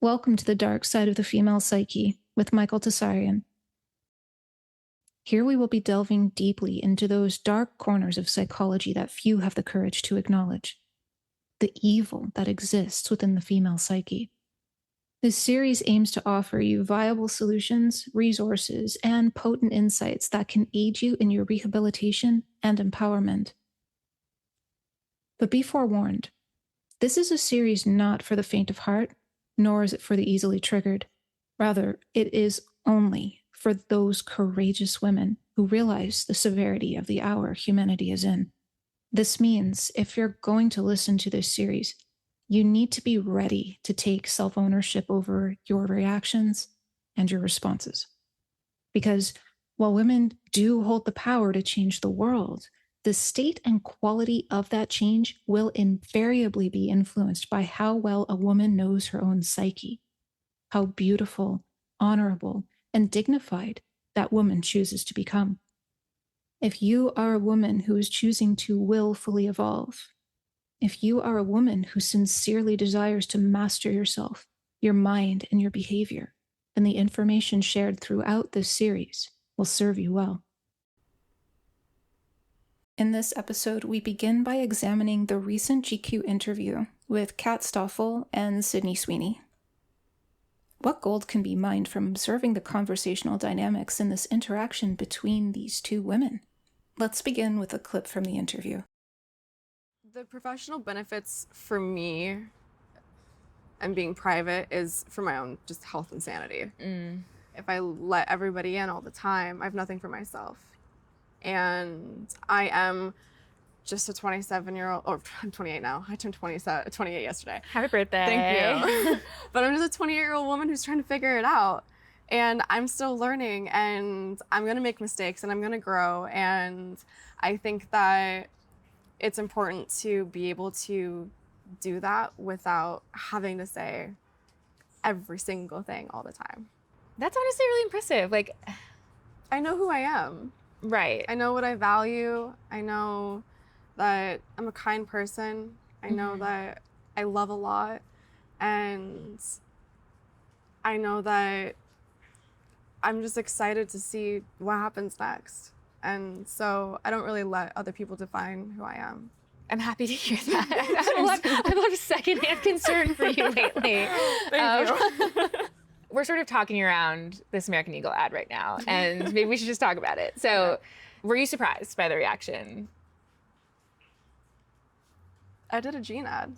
Welcome to the dark side of the female psyche with Michael Tsarion. Here we will be delving deeply into those dark corners of psychology that few have the courage to acknowledge, the evil that exists within the female psyche. This series aims to offer you viable solutions, resources, and potent insights that can aid you in your rehabilitation and empowerment. But be forewarned, this is a series not for the faint of heart, nor is it for the easily triggered. Rather, it is only for those courageous women who realize the severity of the hour humanity is in. This means if you're going to listen to this series, you need to be ready to take self-ownership over your reactions and your responses. Because while women do hold the power to change the world, the state and quality of that change will invariably be influenced by how well a woman knows her own psyche, how beautiful, honorable, and dignified that woman chooses to become. If you are a woman who is choosing to willfully evolve, if you are a woman who sincerely desires to master yourself, your mind, and your behavior, then the information shared throughout this series will serve you well. In this episode, we begin by examining the recent GQ interview with Kat Stoffel and Sydney Sweeney. What gold can be mined from observing the conversational dynamics in this interaction between these two women? Let's begin with a clip from the interview. The professional benefits for me and being private is for my own just health and sanity. If I let everybody in all the time, I have nothing for myself. And I am just a 27-year-old, or I'm 28 now. I turned 28 yesterday. Happy birthday. Thank you. But I'm just a 28-year-old woman who's trying to figure it out. And I'm still learning, and I'm going to make mistakes, and I'm going to grow. And I think that it's important to be able to do that without having to say every single thing all the time. That's honestly really impressive. Like, I know who I am. right. I know what I value. I know that I'm a kind person. I know that I love a lot. And I know that I'm just excited to see what happens next. And so I don't really let other people define who I am. I'm happy to hear that. I love secondhand concern for you lately. Thank you. We're sort of talking around this American Eagle ad right now, and maybe we should just talk about it. So, were you surprised by the reaction? I did a jean ad.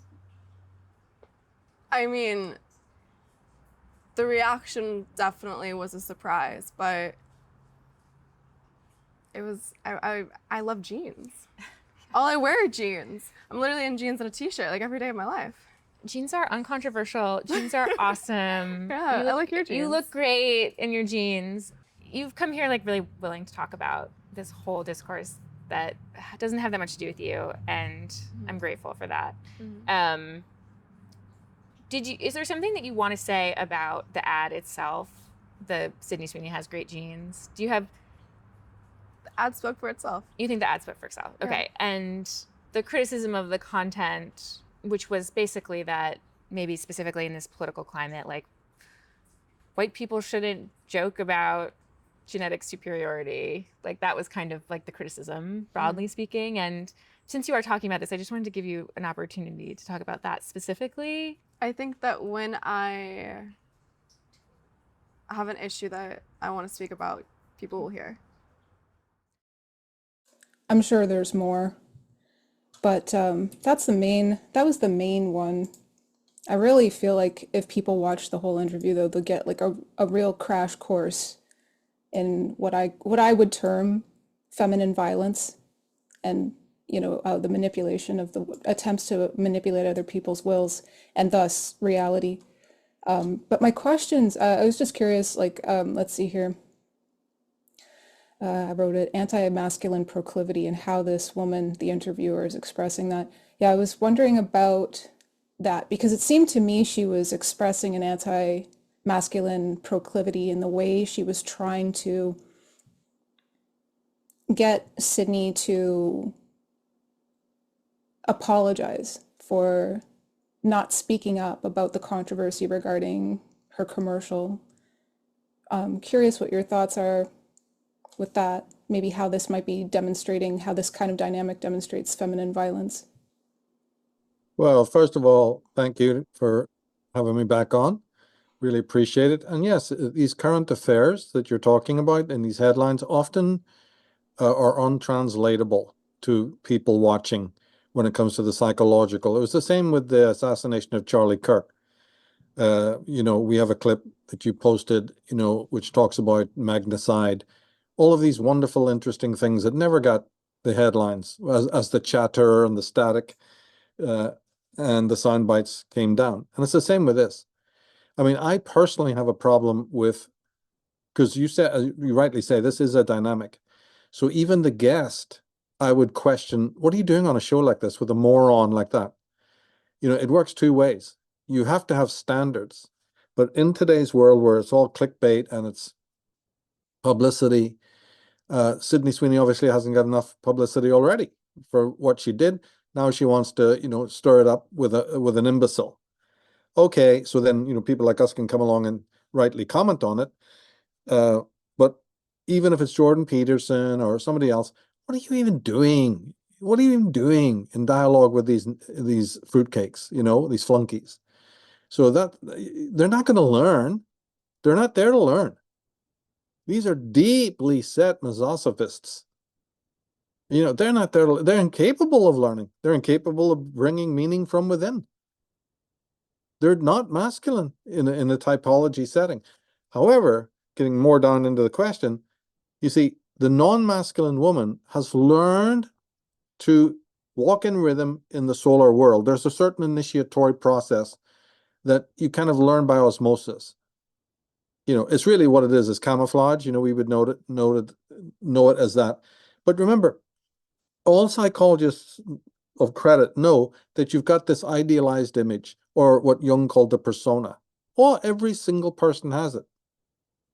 I mean, the reaction definitely was a surprise, but it was, I love jeans. All I wear are jeans. I'm literally in jeans and a t-shirt like every day of my life. Jeans are uncontroversial. Jeans are awesome. Yeah, I like your jeans. You look great in your jeans. You've come here like really willing to talk about this whole discourse that doesn't have that much to do with you, and I'm grateful for that. Is there something that you want to say about the ad itself? The Sydney Sweeney has great jeans. Do you have... The ad spoke for itself. You think the ad spoke for itself? Okay. Yeah. And the criticism of the content, which was basically that maybe specifically in this political climate, like white people shouldn't joke about genetic superiority. Like that was kind of like the criticism, broadly speaking. And since you are talking about this, I just wanted to give you an opportunity to talk about that specifically. I think that when I have an issue that I want to speak about, people will hear. I'm sure there's more, but that was the main one. I really feel like if people watch the whole interview, though, they'll get like a real crash course in what I would term feminine violence, and the manipulation of the attempts to manipulate other people's wills and thus reality. But my questions, I was just curious, like, let's see here. I wrote it, anti-masculine proclivity, and how this woman, the interviewer, is expressing that. Yeah, I was wondering about that because it seemed to me she was expressing an anti-masculine proclivity in the way she was trying to get Sydney to apologize for not speaking up about the controversy regarding her commercial. Curious what your thoughts are with that, maybe how this might be demonstrating, how this kind of dynamic demonstrates feminine violence. Well, first of all, thank you for having me back on. Really appreciate it. And yes, these current affairs that you're talking about in these headlines often are untranslatable to people watching when it comes to the psychological. It was the same with the assassination of Charlie Kirk. We have a clip that you posted, which talks about magnicide, all of these wonderful, interesting things that never got the headlines as the chatter and the static and the sound bites came down. And it's the same with this. I mean, I personally have a problem with, because you rightly say, this is a dynamic. So even the guest, I would question, what are you doing on a show like this with a moron like that? It works two ways. You have to have standards. But in today's world where it's all clickbait and it's publicity, Sydney Sweeney obviously hasn't got enough publicity already for what she did. Now she wants to, stir it up with an imbecile. Okay, so then, people like us can come along and rightly comment on it. But even if it's Jordan Peterson or somebody else, what are you even doing? What are you even doing in dialogue with these fruitcakes, these flunkies? So that they're not going to learn. They're not there to learn. These are deeply set misosophists. They're not there. They're incapable of learning. They're incapable of bringing meaning from within. They're not masculine in a typology setting. However, getting more down into the question, you see, the non-masculine woman has learned to walk in rhythm in the solar world. There's a certain initiatory process that you kind of learn by osmosis. It's really what it is camouflage. We would know it as that. But remember, all psychologists of credit know that you've got this idealized image, or what Jung called the persona. Every single person has it,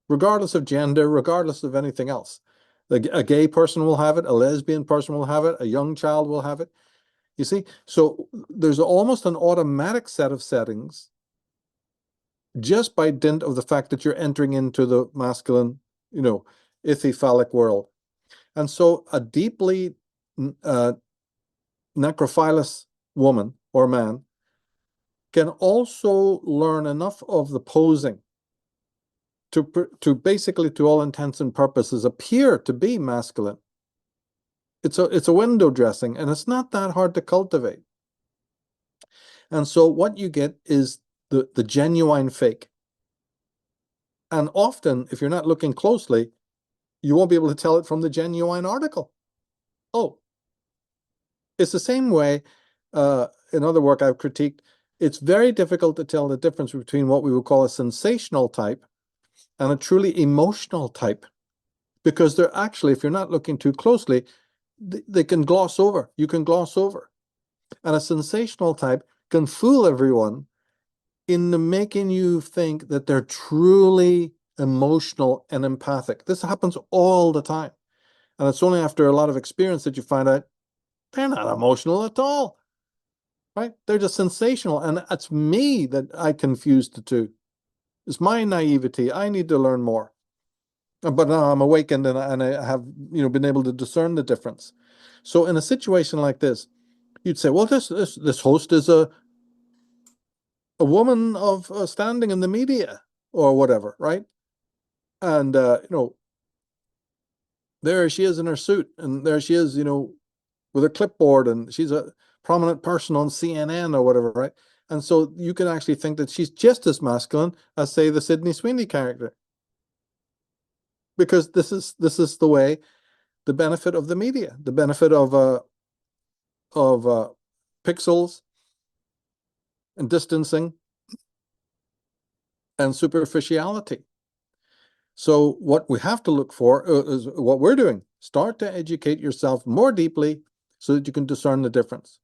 regardless of gender, regardless of anything else. A gay person will have it, a lesbian person will have it, a young child will have it. You see, so there's almost an automatic set of settings just by dint of the fact that you're entering into the masculine, ithiphallic world. And so a deeply necrophilous woman or man can also learn enough of the posing to basically, to all intents and purposes, appear to be masculine. It's a window dressing, and it's not that hard to cultivate. And so what you get is the genuine fake. And often, if you're not looking closely, you won't be able to tell it from the genuine article. Oh, it's the same way in other work I've critiqued. It's very difficult to tell the difference between what we would call a sensational type and a truly emotional type, because they're actually, if you're not looking too closely, they can gloss over. You can gloss over. And a sensational type can fool everyone into making you think that they're truly emotional and empathic. This happens all the time. And it's only after a lot of experience that you find out they're not emotional at all, right? They're just sensational. And it's me that I confused the two. It's my naivety. I need to learn more. But now I'm awakened and I have, been able to discern the difference. So in a situation like this, you'd say, well, this host is a woman of standing in the media or whatever, right? And, there she is in her suit, and there she is, with a clipboard, and she's a prominent person on CNN or whatever, right? And so you can actually think that she's just as masculine as, say, the Sydney Sweeney character. Because this is the way, the benefit of the media, the benefit of pixels and distancing and superficiality. So what we have to look for is what we're doing. Start to educate yourself more deeply so that you can discern the difference.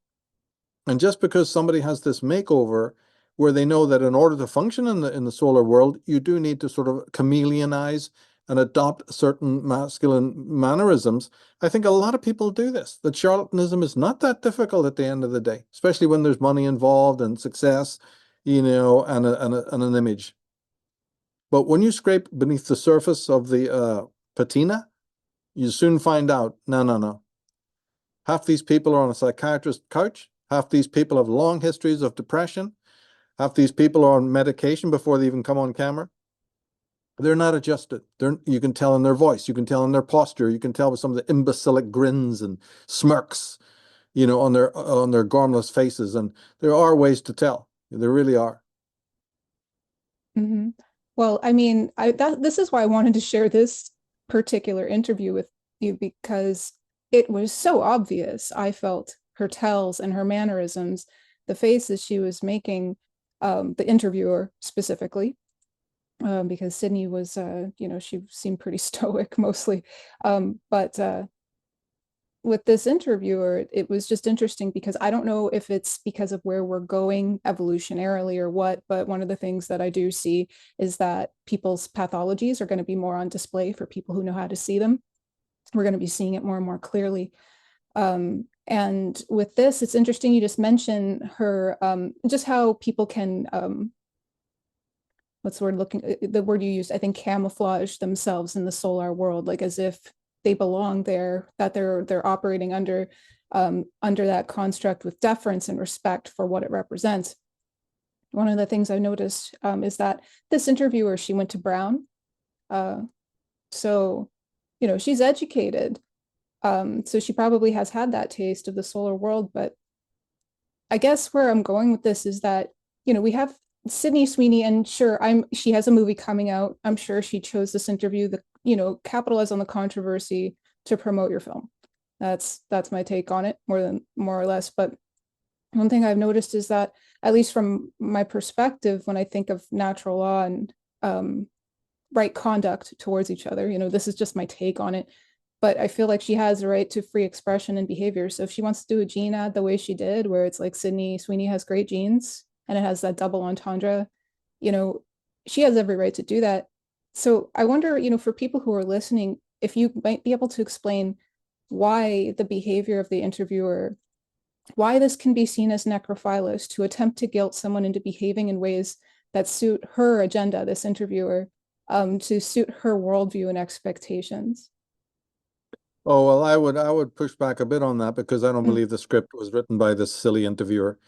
And just because somebody has this makeover where they know that in order to function in the solar world, you do need to sort of chameleonize and adopt certain masculine mannerisms. I think a lot of people do this. That charlatanism is not that difficult at the end of the day, especially when there's money involved and success, and an image. But when you scrape beneath the surface of the patina, you soon find out, no. Half these people are on a psychiatrist's couch. Half these people have long histories of depression. Half these people are on medication before they even come on camera. They're not adjusted. You can tell in their voice. You can tell in their posture. You can tell with some of the imbecilic grins and smirks, on their gormless faces. And there are ways to tell. There really are. Mm-hmm. Well, I mean, this is why I wanted to share this particular interview with you, because it was so obvious. I felt her tells and her mannerisms, the faces she was making, the interviewer specifically, because Sydney was, she seemed pretty stoic mostly. But with this interviewer, it was just interesting because I don't know if it's because of where we're going evolutionarily or what, but one of the things that I do see is that people's pathologies are going to be more on display for people who know how to see them. We're going to be seeing it more and more clearly. And with this, it's interesting you just mentioned her, just how people can, what's the word you used, I think, camouflage themselves in the solar world, like as if they belong there, that they're operating under that construct with deference and respect for what it represents. One of the things I noticed is that this interviewer, she went to Brown. So, she's educated. So she probably has had that taste of the solar world. But I guess where I'm going with this is that, we have Sydney Sweeney, and sure, she has a movie coming out. I'm sure she chose this interview, capitalize on the controversy to promote your film. That's my take on it, more or less. But one thing I've noticed is that, at least from my perspective, when I think of natural law and right conduct towards each other, this is just my take on it. But I feel like she has a right to free expression and behavior. So if she wants to do a gene ad the way she did, where it's like Sydney Sweeney has great genes and it has that double entendre, she has every right to do that. So I wonder, for people who are listening, if you might be able to explain why the behavior of the interviewer, why this can be seen as necrophilous to attempt to guilt someone into behaving in ways that suit her agenda, this interviewer, to suit her worldview and expectations. Oh, well, I would push back a bit on that because I don't believe the script was written by this silly interviewer.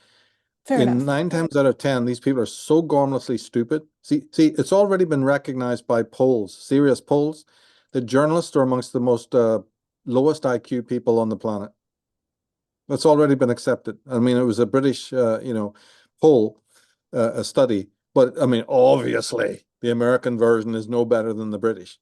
Fair enough. 9 times out of 10, these people are so gormlessly stupid. See, it's already been recognized by polls, serious polls, that journalists are amongst the most lowest IQ people on the planet. That's already been accepted. I mean, it was a British, poll, a study, but I mean, obviously, the American version is no better than the British.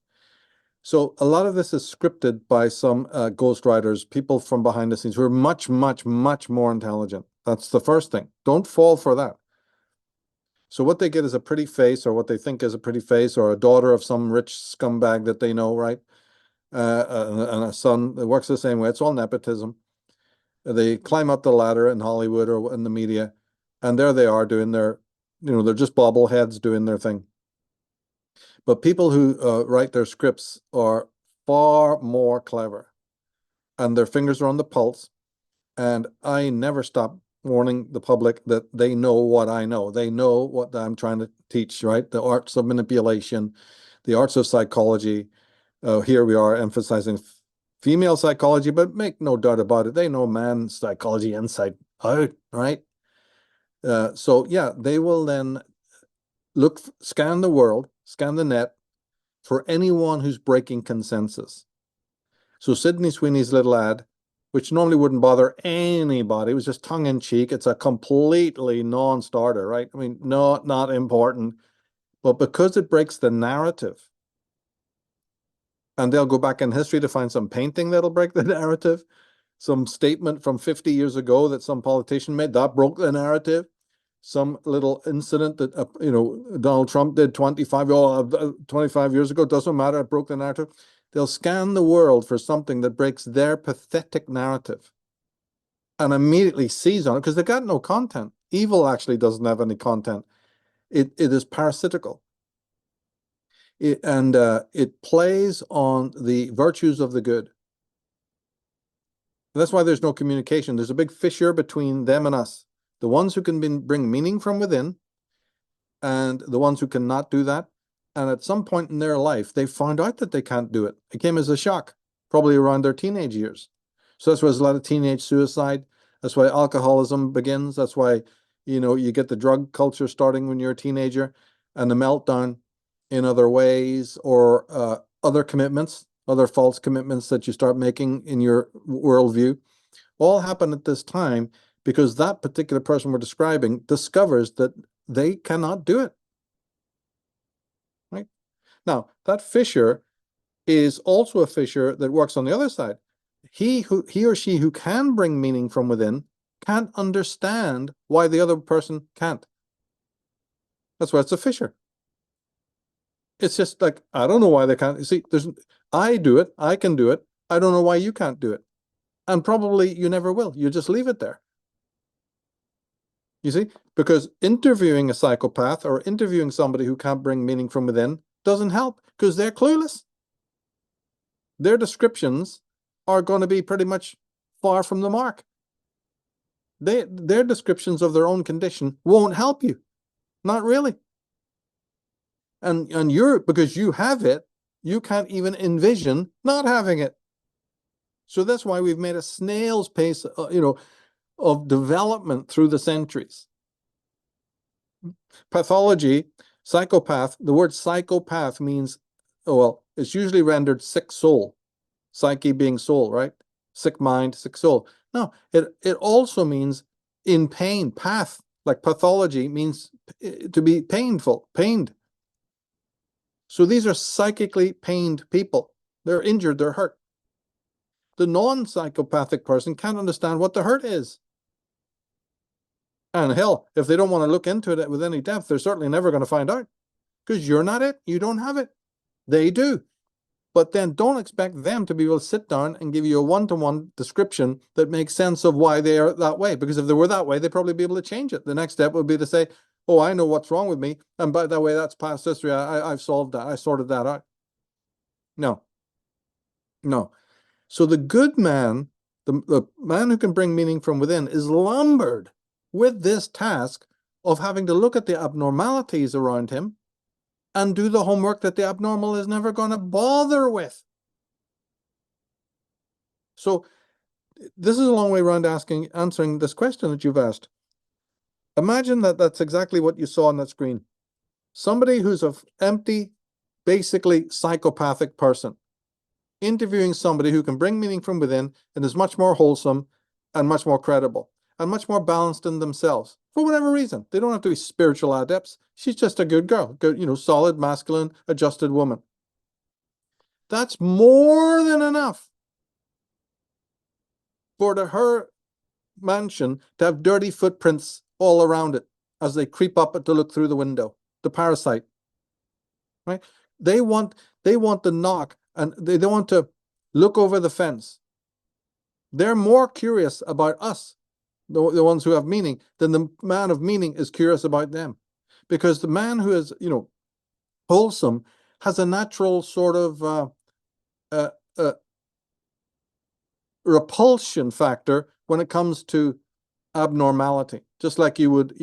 So a lot of this is scripted by some ghostwriters, people from behind the scenes who are much, much, much more intelligent. That's the first thing. Don't fall for that. So what they get is a pretty face, or what they think is a pretty face, or a daughter of some rich scumbag that they know, right? And a son that works the same way. It's all nepotism. They climb up the ladder in Hollywood or in the media, and there they are doing their, they're just bobbleheads doing their thing. But people who write their scripts are far more clever, and their fingers are on the pulse. And I never stop warning the public that they know what I know. They know what I'm trying to teach, right? The arts of manipulation, the arts of psychology. Here we are emphasizing female psychology, but make no doubt about it, they know man's psychology inside out, right? So yeah, they will then scan the world, scan the net for anyone who's breaking consensus. So Sydney Sweeney's little ad, which normally wouldn't bother anybody, it was just tongue in cheek. It's a completely non-starter, right? I mean, not important, but because it breaks the narrative, and they'll go back in history to find some painting that'll break the narrative, some statement from 50 years ago that some politician made that broke the narrative, some little incident that Donald Trump did 25 years ago, doesn't matter, it broke the narrative. They'll scan the world for something that breaks their pathetic narrative and immediately seize on it because they've got no content. Evil actually doesn't have any content. It is parasitical. it plays on the virtues of the good. That's why there's no communication. There's a big fissure between them and us. The ones who can bring meaning from within, and the ones who cannot do that. And at some point in their life, they found out that they can't do it. It came as a shock, probably around their teenage years. So that's why there's a lot of teenage suicide. That's why alcoholism begins. That's why, you get the drug culture starting when you're a teenager, and the meltdown in other ways, or other commitments, other false commitments that you start making in your worldview, all happen at this time because that particular person we're describing discovers that they cannot do it. Right? Now, that fissure is also a fissure that works on the other side. He or she who can bring meaning from within can't understand why the other person can't. That's why it's a fissure. It's just like, I don't know why they can't. You see, I do it, I can do it. I don't know why you can't do it. And probably you never will. You just leave it there. You see, because interviewing a psychopath or interviewing somebody who can't bring meaning from within doesn't help, because they're clueless. Their descriptions are going to be pretty much far from the mark. Their descriptions of their own condition won't help you. Not really. And because you have it, you can't even envision not having it. So that's why we've made a snail's pace, of development through the centuries. Pathology, psychopath, the word psychopath means, it's usually rendered sick soul. Psyche being soul, right? Sick mind, sick soul. No, it also means in pain. Path, like pathology, means to be painful, pained. So these are psychically pained people. They're injured, they're hurt. The non-psychopathic person can't understand what the hurt is. And hell, if they don't want to look into it with any depth, they're certainly never going to find out. Because you're not it. You don't have it. They do. But then don't expect them to be able to sit down and give you a one-to-one description that makes sense of why they are that way. Because if they were that way, they'd probably be able to change it. The next step would be to say, oh, I know what's wrong with me. And by that way, that's past history. I've solved that. I sorted that out. No. So the good man, the man who can bring meaning from within, is lumbered with this task of having to look at the abnormalities around him and do the homework that the abnormal is never going to bother with. So this is a long way around answering this question that you've asked. Imagine that that's exactly what you saw on that screen. Somebody who's an empty, basically psychopathic person, interviewing somebody who can bring meaning from within and is much more wholesome and much more credible and much more balanced in themselves for whatever reason. They don't have to be spiritual adepts. She's just a good girl, good, solid, masculine, adjusted woman. That's more than enough for her mansion to have dirty footprints all around it as they creep up to look through the window. The parasite, right? They want the knock, and they want to look over the fence. They're more curious about us, the ones who have meaning, than the man of meaning is curious about them. Because the man who is, wholesome has a natural sort of repulsion factor when it comes to abnormality. Just like you would,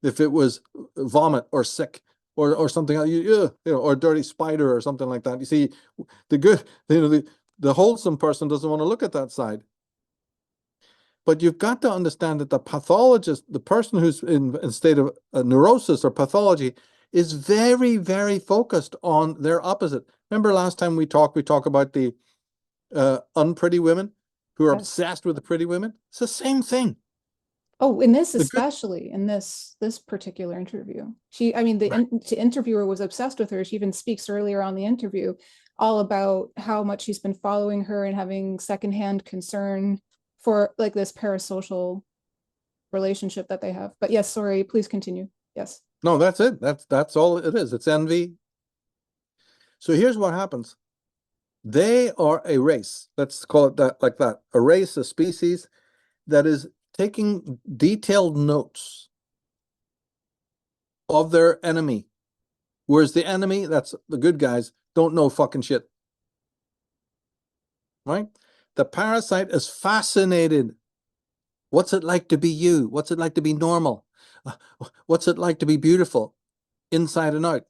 if it was vomit or sick or something, or a dirty spider or something like that. You see, the wholesome person doesn't want to look at that side. But you've got to understand that the pathologist, the person who's in a state of neurosis or pathology, is very, very focused on their opposite. Remember last time we talked about the unpretty women who are obsessed with the pretty women? It's the same thing. Oh, in this especially, in this particular interview. The interviewer was obsessed with her. She even speaks earlier on the interview all about how much she's been following her and having secondhand concern for like this parasocial relationship that they have. But yes, sorry, please continue. Yes. No, that's it. That's all it is. It's envy. So here's what happens. They are a race. Let's call it that, like that. A race, a species that is taking detailed notes of their enemy Whereas the enemy, that's the good guys, don't know fucking shit. Right? The parasite is fascinated. What's it like to be you? What's it like to be normal? What's it like to be beautiful inside and out?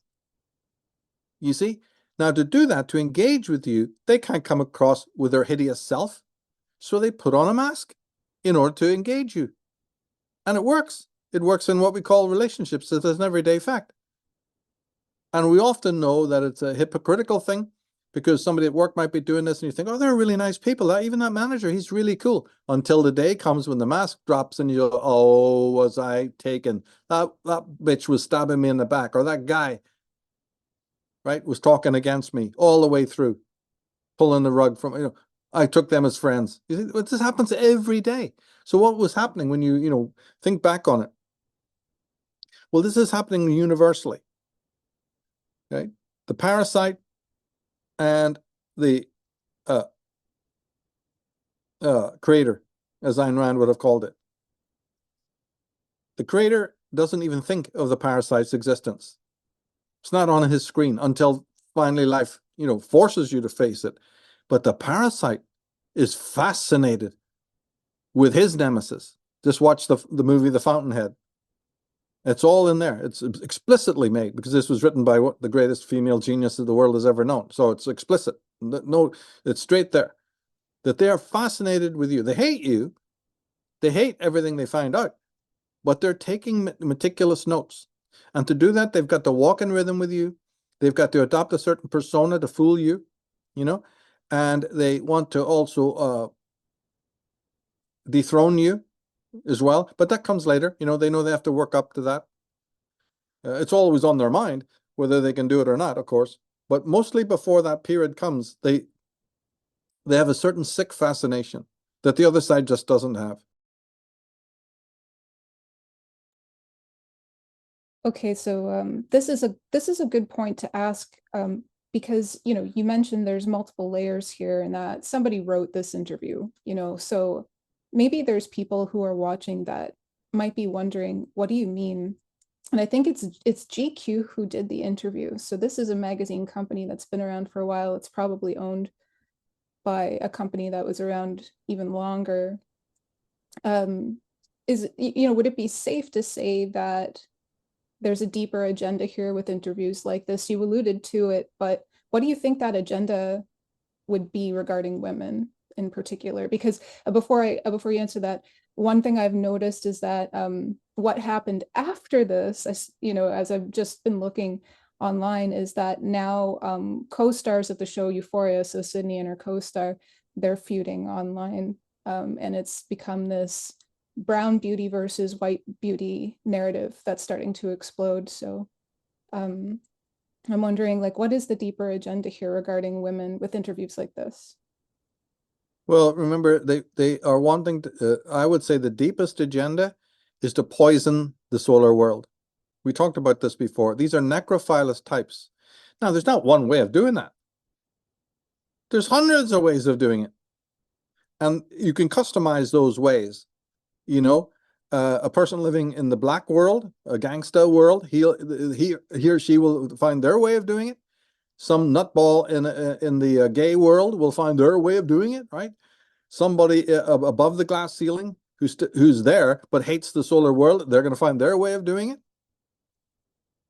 You see? Now, to do that, to engage with you, they can't come across with their hideous self. So they put on a mask in order to engage you. And it works. It works in what we call relationships. It's an everyday fact. And we often know that it's a hypocritical thing, because somebody at work might be doing this and you think, oh, they're really nice people. Even that manager, he's really cool. Until the day comes when the mask drops and you go, oh, was I taken? That bitch was stabbing me in the back, or that guy, right, was talking against me all the way through, pulling the rug from, I took them as friends. You see, this happens every day. So what was happening when you think back on it? Well, this is happening universally. Okay? The parasite and the creator, as Ayn Rand would have called it. The creator doesn't even think of the parasite's existence. It's not on his screen until finally life, forces you to face it. But the parasite is fascinated with his nemesis. Just watch the movie The Fountainhead. It's all in there. It's explicitly made, because this was written by the greatest female genius that the world has ever known. So it's explicit. No, it's straight there. That they are fascinated with you. They hate you. They hate everything they find out. But they're taking meticulous notes. And to do that, they've got to walk in rhythm with you. They've got to adopt a certain persona to fool you, and they want to also dethrone you as well. But that comes later. They know they have to work up to that. It's always on their mind, whether they can do it or not, of course. But mostly before that period comes, they have a certain sick fascination that the other side just doesn't have. Okay, so this is a good point to ask, because you mentioned there's multiple layers here, and that somebody wrote this interview, so maybe there's people who are watching that might be wondering, what do you mean? And I think it's GQ who did the interview. So this is a magazine company that's been around for a while. It's probably owned by a company that was around even longer. Would it be safe to say that there's a deeper agenda here with interviews like this? You alluded to it, but what do you think that agenda would be regarding women in particular? Because before you answer that, one thing I've noticed is that what happened after this, as I've just been looking online, is that now co-stars of the show Euphoria, so Sydney and her co-star, they're feuding online, and it's become this brown beauty versus white beauty narrative that's starting to explode. So I'm wondering, what is the deeper agenda here regarding women with interviews like this? Well, remember, they are wanting to, I would say the deepest agenda is to poison the solar world. We talked about this before. These are necrophilous types. Now, there's not one way of doing that. There's hundreds of ways of doing it. And you can customize those ways. A person living in the black world, a gangsta world, he or she will find their way of doing it. Some nutball in the gay world will find their way of doing it, right? Somebody above the glass ceiling who's there but hates the solar world, they're going to find their way of doing it,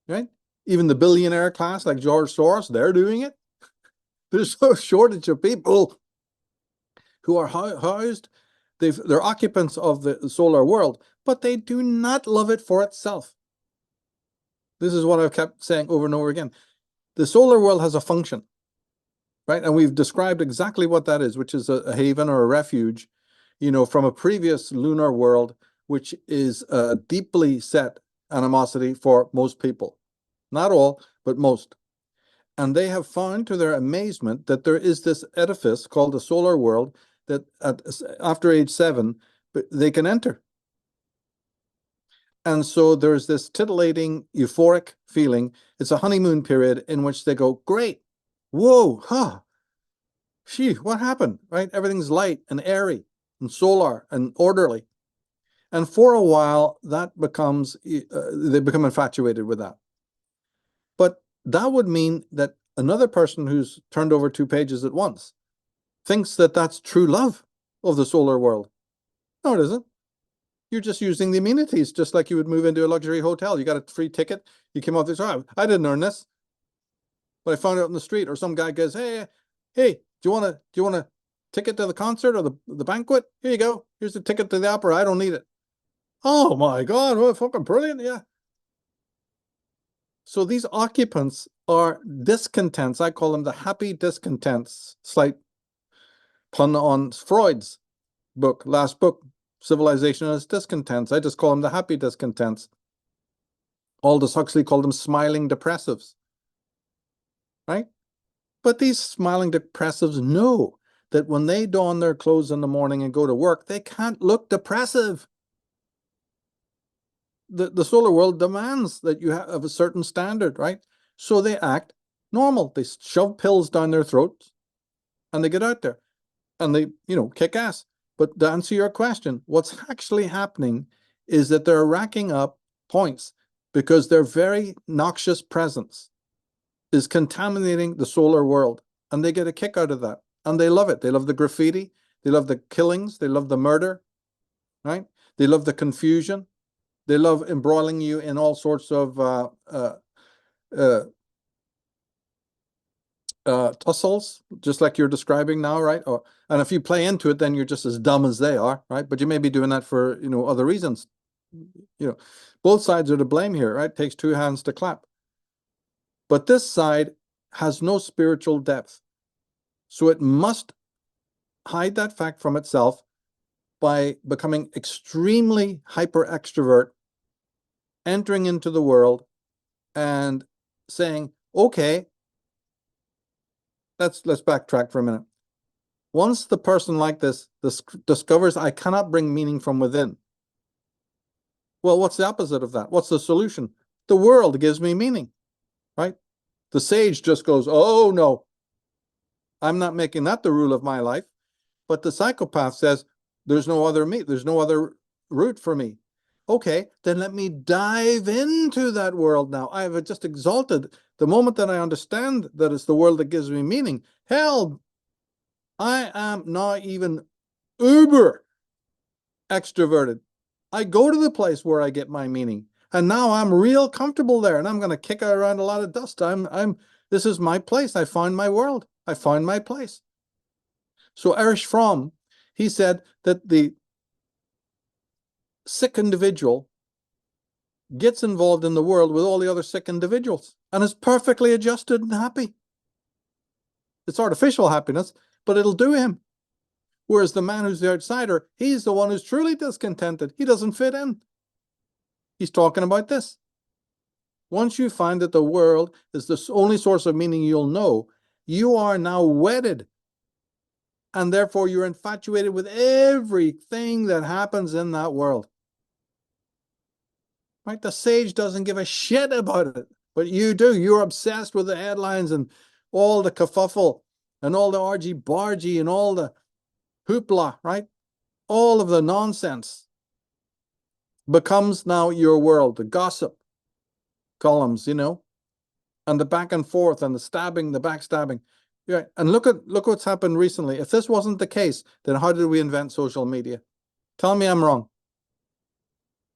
right? Even the billionaire class like George Soros, they're doing it. There's no shortage of people who are housed. They're occupants of the solar world, but they do not love it for itself. This is what I've kept saying over and over again. The solar world has a function, right? And we've described exactly what that is, which is a haven or a refuge, from a previous lunar world, which is a deeply set animosity for most people. Not all, but most. And they have found, to their amazement, that there is this edifice called the solar world that after age 7, they can enter. And so there's this titillating, euphoric feeling. It's a honeymoon period in which they go, great, whoa, gee, what happened, right? Everything's light and airy and solar and orderly. And for a while, that becomes, they become infatuated with that. But that would mean that another person who's turned over 2 pages at once thinks that that's true love of the solar world. No, it isn't. You're just using the amenities, just like you would move into a luxury hotel. You got a free ticket. You came off this, oh, I didn't earn this, but I found it out in the street. Or some guy goes, hey, do you want a ticket to the concert or the banquet? Here you go. Here's the ticket to the opera. I don't need it. Oh my God, what fucking brilliant. Yeah. So these occupants are discontents. I call them the happy discontents. Slight pun on Freud's book, last book, Civilization and its Discontents. I just call them the happy discontents. Aldous Huxley called them smiling depressives, right? But these smiling depressives know that when they don their clothes in the morning and go to work, they can't look depressive. The solar world demands that you have a certain standard, right? So they act normal. They shove pills down their throats and they get out there and they, kick ass. But to answer your question, what's actually happening is that they're racking up points because their very noxious presence is contaminating the solar world. And they get a kick out of that. And they love it. They love the graffiti. They love the killings. They love the murder, right? They love the confusion. They love embroiling you in all sorts of tussles, just like you're describing now, right? And if you play into it, then you're just as dumb as they are, right? But you may be doing that for, other reasons. Both sides are to blame here, right? It takes 2 hands to clap. But this side has no spiritual depth. So it must hide that fact from itself by becoming extremely hyper extrovert, entering into the world and saying, okay, let's backtrack for a minute. Once the person like this discovers I cannot bring meaning from within, well, what's the opposite of that? What's the solution? The world gives me meaning, right? The sage just goes, oh no, I'm not making that the rule of my life. But the psychopath says, there's no other me, there's no other route for me. Okay, then let me dive into that world now. I have just exalted the moment that I understand that it's the world that gives me meaning. Hell, I am not even uber extroverted. I go to the place where I get my meaning. And now I'm real comfortable there. And I'm going to kick around a lot of dust. This is my place. I find my world. I find my place. So Erich Fromm, he said that the sick individual gets involved in the world with all the other sick individuals and is perfectly adjusted and happy. It's artificial happiness, but it'll do him. Whereas the man who's the outsider, he's the one who's truly discontented. He doesn't fit in. He's talking about this. Once you find that the world is the only source of meaning you'll know, you are now wedded. And therefore you're infatuated with everything that happens in that world. Right? The sage doesn't give a shit about it, but you do. You're obsessed with the headlines and all the kerfuffle and all the argy-bargy and all the hoopla, right? All of the nonsense becomes now your world, the gossip columns, and the back and forth and the stabbing, the backstabbing. Yeah, and look what's happened recently. If this wasn't the case, then how did we invent social media? Tell me I'm wrong.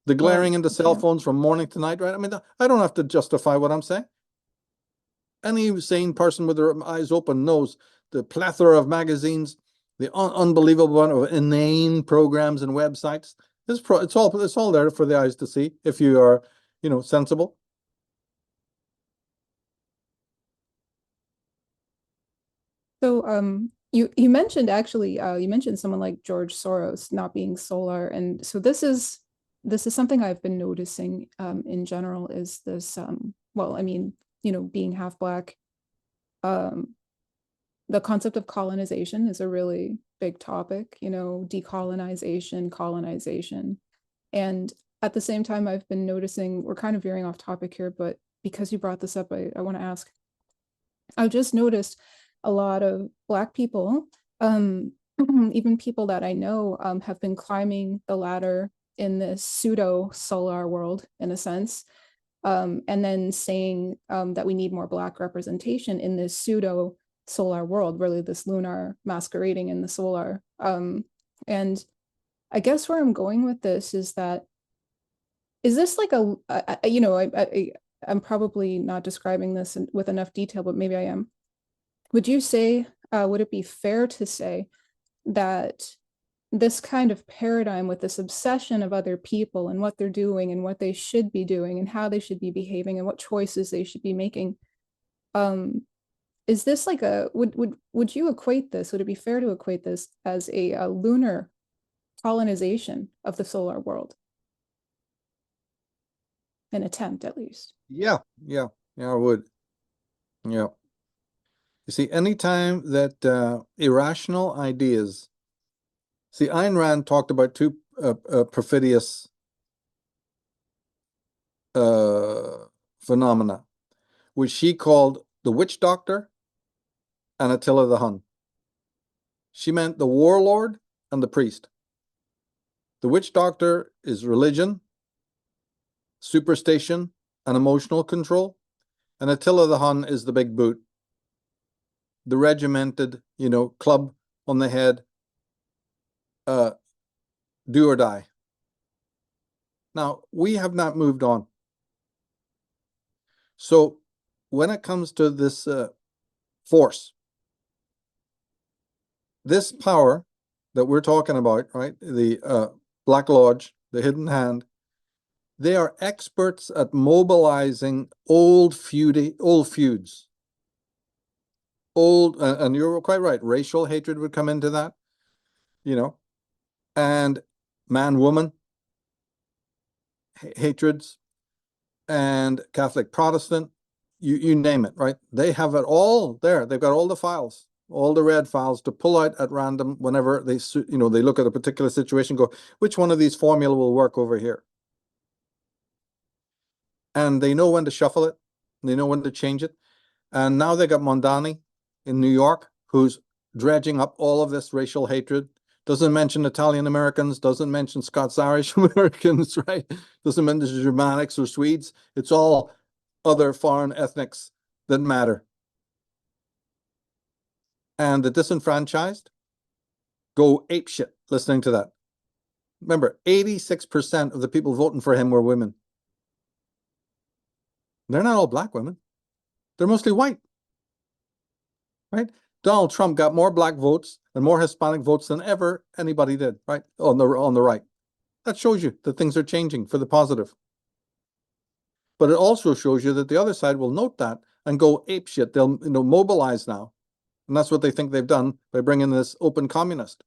The glaring into cell phones from morning to night, right? I mean, I don't have to justify what I'm saying. Any sane person with their eyes open knows the plethora of magazines, the unbelievable amount of inane programs and websites. It's all there for the eyes to see if you are, sensible. So you mentioned actually you mentioned someone like George Soros not being solar, and so this is something I've been noticing in general is this well, I mean, being half Black, the concept of colonization is a really big topic, decolonization, colonization. And at the same time, I've been noticing, we're kind of veering off topic here, but because you brought this up, I want to ask, I've just noticed a lot of Black people, even people that I know, have been climbing the ladder in this pseudo solar world, in a sense, and then saying that we need more Black representation in this pseudo solar world, really this lunar masquerading in the solar. And I guess where I'm going with this is that, is this like I'm probably not describing this with enough detail, but maybe I am. Would you say, would it be fair to say that this kind of paradigm with this obsession of other people and what they're doing and what they should be doing and how they should be behaving and what choices they should be making, is this like would you equate this, would it be fair to equate this as a lunar colonization of the solar world? An attempt, at least. Yeah, I would. Yeah. You see, anytime that irrational ideas, see, Ayn Rand talked about two perfidious phenomena, which she called the witch doctor and Attila the Hun. She meant the warlord and the priest. The witch doctor is religion, superstition, and emotional control. And Attila the Hun is the big boot, the regimented, club on the head, do or die. Now, we have not moved on. So when it comes to this force, this power that we're talking about, right, the Black Lodge, the Hidden Hand, they are experts at mobilizing old feuds. And you're quite right, racial hatred would come into that, and man-woman hatreds, and Catholic Protestant, you name it, right? They have it all there. They've got all the files, all the red files to pull out at random whenever they look at a particular situation, go, which one of these formula will work over here? And they know when to shuffle it. They know when to change it. And now they got Mondani in New York, who's dredging up all of this racial hatred. Doesn't mention Italian Americans, doesn't mention Scots-Irish Americans, right? Doesn't mention Germanics or Swedes. It's all other foreign ethnics that matter. And the disenfranchised go apeshit listening to that. Remember, 86% of the people voting for him were women. They're not all Black women. They're mostly white, right? Donald Trump got more Black votes and more Hispanic votes than ever anybody did, right? On the right. That shows you that things are changing for the positive. But it also shows you that the other side will note that and go apeshit. They'll mobilize now. And that's what they think they've done by bringing this open communist.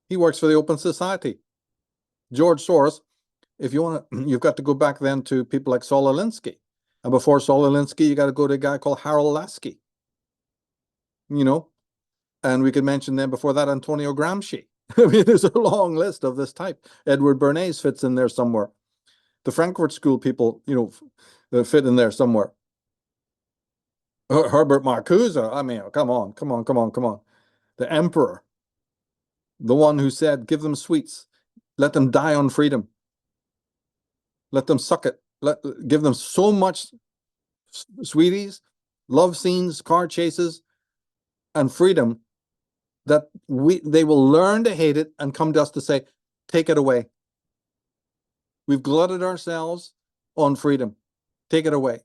He works for the Open Society. George Soros, if you want to, you've got to go back then to people like Saul Alinsky. And before Saul Alinsky, you got to go to a guy called Harold Lasky. And we could mention then before that Antonio Gramsci. I mean, there's a long list of this type. Edward Bernays fits in there somewhere. The Frankfurt School people, fit in there somewhere. Herbert Marcuse, I mean, come on. The emperor, the one who said, give them sweets, let them die on freedom. Let them suck it. Give them so much sweeties, love scenes, car chases, and freedom that they will learn to hate it and come to us to say, take it away. We've glutted ourselves on freedom. Take it away.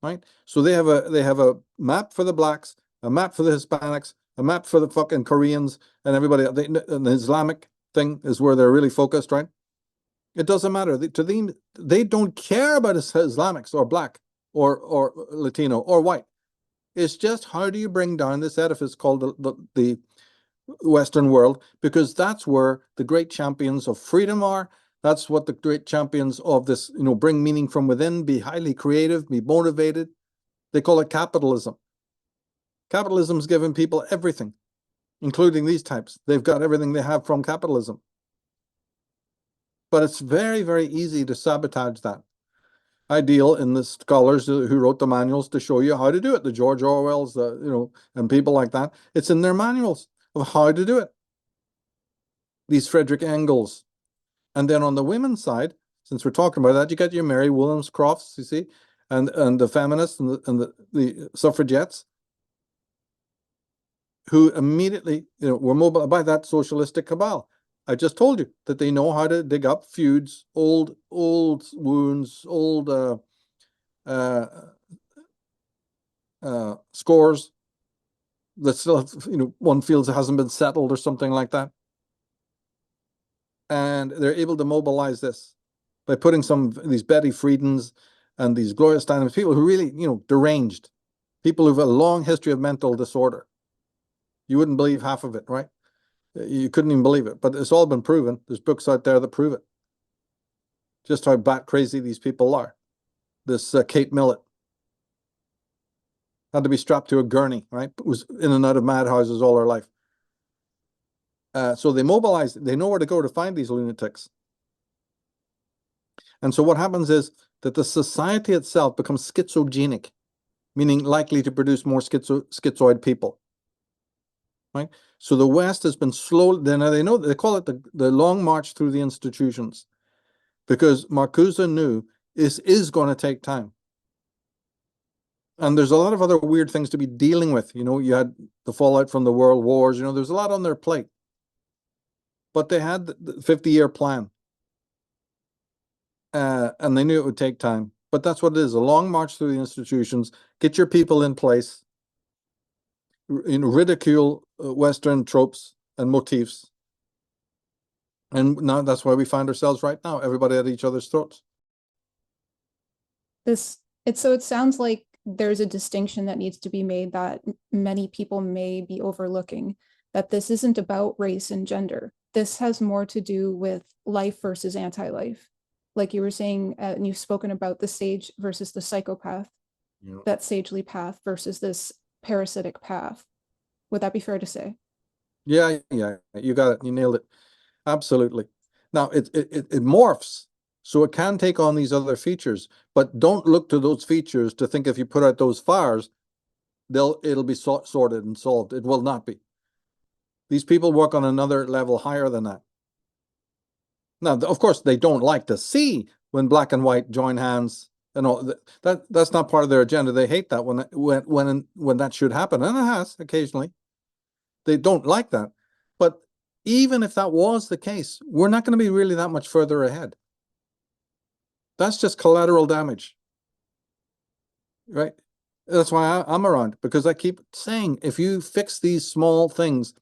Right? So they have a map for the Blacks, a map for the Hispanics, a map for the fucking Koreans and everybody. And the Islamic thing is where they're really focused, right? It doesn't matter. To them, they don't care about Islamics or Black or Latino or white. It's just how do you bring down this edifice called the Western world, because that's where the great champions of freedom are. That's what the great champions of this, bring meaning from within, be highly creative, be motivated. They call it capitalism. Capitalism's given people everything, including these types. They've got everything they have from capitalism. But it's very, very easy to sabotage that. I deal in the scholars who wrote the manuals to show you how to do it. The George Orwells, and people like that. It's in their manuals of how to do it. These Frederick Engels. And then on the women's side, since we're talking about that, you got your Mary Wollstonecrafts, you see, and the feminists and the suffragettes, who immediately, were mobilized by that socialistic cabal. I just told you that they know how to dig up feuds, old wounds, old scores that still have, one feels it hasn't been settled or something like that. And they're able to mobilize this by putting some of these Betty Friedens and these Gloria Steinems, people who really, deranged, people who've a long history of mental disorder. You wouldn't believe half of it, right? You couldn't even believe it, but it's all been proven. There's books out there that prove it. Just how bat crazy these people are. This Kate Millett had to be strapped to a gurney, right? Was in and out of madhouses all her life. So they mobilize, they know where to go to find these lunatics. And so what happens is that the society itself becomes schizogenic, meaning likely to produce more schizoid people. Right? So the West has been slow. Then they call it the long march through the institutions, because Marcuse knew this is going to take time. And there's a lot of other weird things to be dealing with. You had the fallout from the world wars. There's a lot on their plate. But they had the 50-year plan. And they knew it would take time. But that's what it is, a long march through the institutions. Get your people in place. Ridicule Western tropes and motifs. And now that's why we find ourselves right now, everybody at each other's throats. So it sounds like there's a distinction that needs to be made that many people may be overlooking, that this isn't about race and gender. This has more to do with life versus anti-life. Like you were saying, and you've spoken about the sage versus the psychopath, that sagely path versus this parasitic path. Would that be fair to say? Yeah, you got it. You nailed it. Absolutely. Now it morphs, so it can take on these other features, but don't look to those features to think if you put out those fires, it'll be sorted and solved. It will not be. These people work on another level higher than that. Now, of course, they don't like to see when black and white join hands and all that's not part of their agenda. They hate that when that should happen, and it has occasionally. They don't like that. But even if that was the case, we're not going to be really that much further ahead. That's just collateral damage, right? That's why I'm around, because I keep saying, if you fix these small things,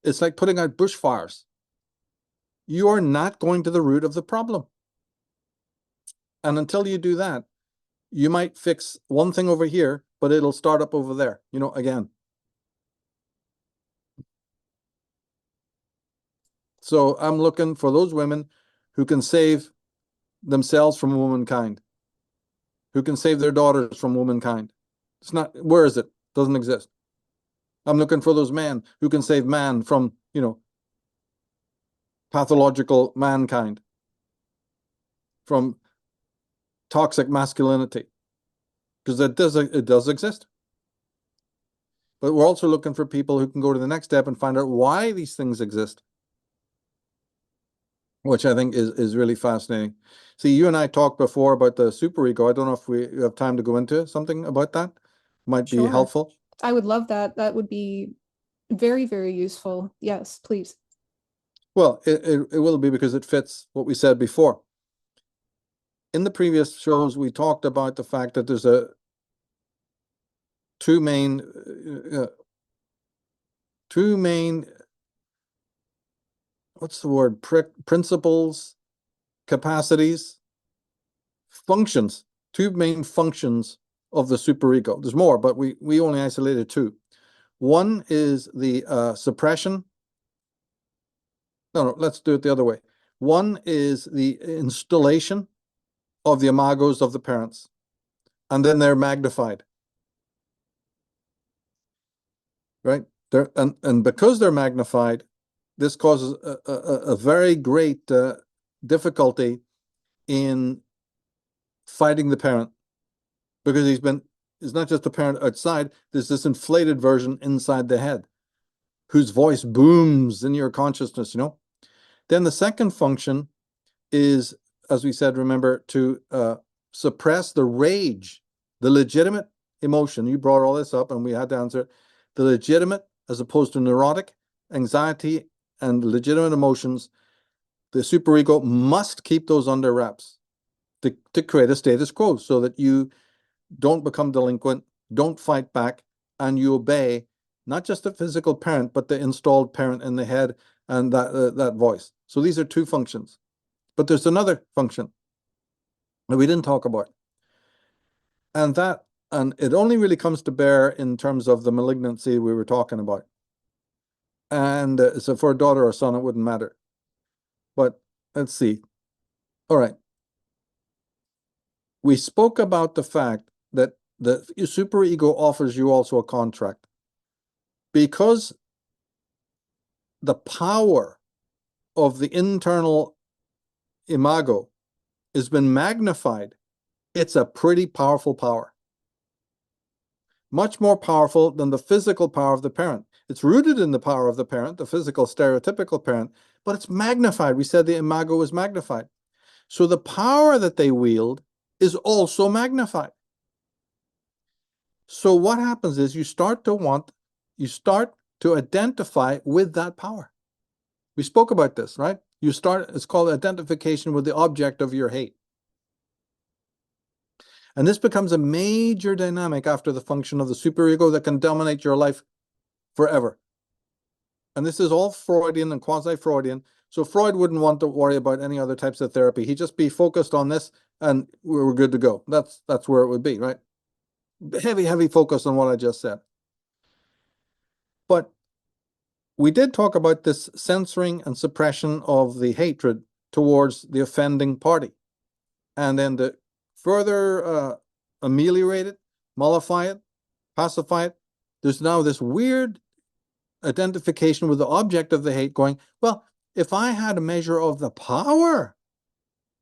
it's like putting out bushfires. You are not going to the root of the problem. And until you do that, you might fix one thing over here, but it'll start up over there, again. So I'm looking for those women who can save themselves from womankind, who can save their daughters from womankind. It's not, where is it? Doesn't exist. I'm looking for those men who can save man from, pathological mankind, from toxic masculinity, because it does exist. But we're also looking for people who can go to the next step and find out why these things exist, which I think is really fascinating. See, you and I talked before about the superego. I don't know if we have time to go into something about that. Might be helpful. I would love that. That would be very, very useful. Yes, please. Well, it will be, because it fits what we said before. In the previous shows, we talked about the fact that there's two main what's the word? Principles, capacities, functions. Two main functions of the superego. There's more, but we only isolated two. One is the suppression. No, let's do it the other way. One is the installation of the imagos of the parents, and then they're magnified. Right? And because they're magnified, this causes a very great difficulty in fighting the parent, because it's not just the parent outside, there's this inflated version inside the head, whose voice booms in your consciousness, Then the second function is as we said, remember, to suppress the rage, the legitimate emotion. You brought all this up and we had to answer it. The legitimate, as opposed to neurotic, anxiety and legitimate emotions, the superego must keep those under wraps to create a status quo so that you don't become delinquent, don't fight back, and you obey not just the physical parent, but the installed parent in the head and that voice. So these are two functions. But there's another function that we didn't talk about. And it only really comes to bear in terms of the malignancy we were talking about. And so for a daughter or son, it wouldn't matter. But let's see. All right. We spoke about the fact that the superego offers you also a contract. Because the power of the internal imago has been magnified, it's a pretty powerful power. Much more powerful than the physical power of the parent. It's rooted in the power of the parent, the physical stereotypical parent, but it's magnified. We said the imago is magnified. So the power that they wield is also magnified. So what happens is you start to identify with that power. We spoke about this, right? It's called identification with the object of your hate. And this becomes a major dynamic after the function of the superego that can dominate your life forever. And this is all Freudian and quasi-Freudian. So Freud wouldn't want to worry about any other types of therapy. He'd just be focused on this and we're good to go. That's where it would be, right? Heavy focus on what I just said. But we did talk about this censoring and suppression of the hatred towards the offending party. And then to further ameliorate it, mollify it, pacify it, there's now this weird identification with the object of the hate going, well, if I had a measure of the power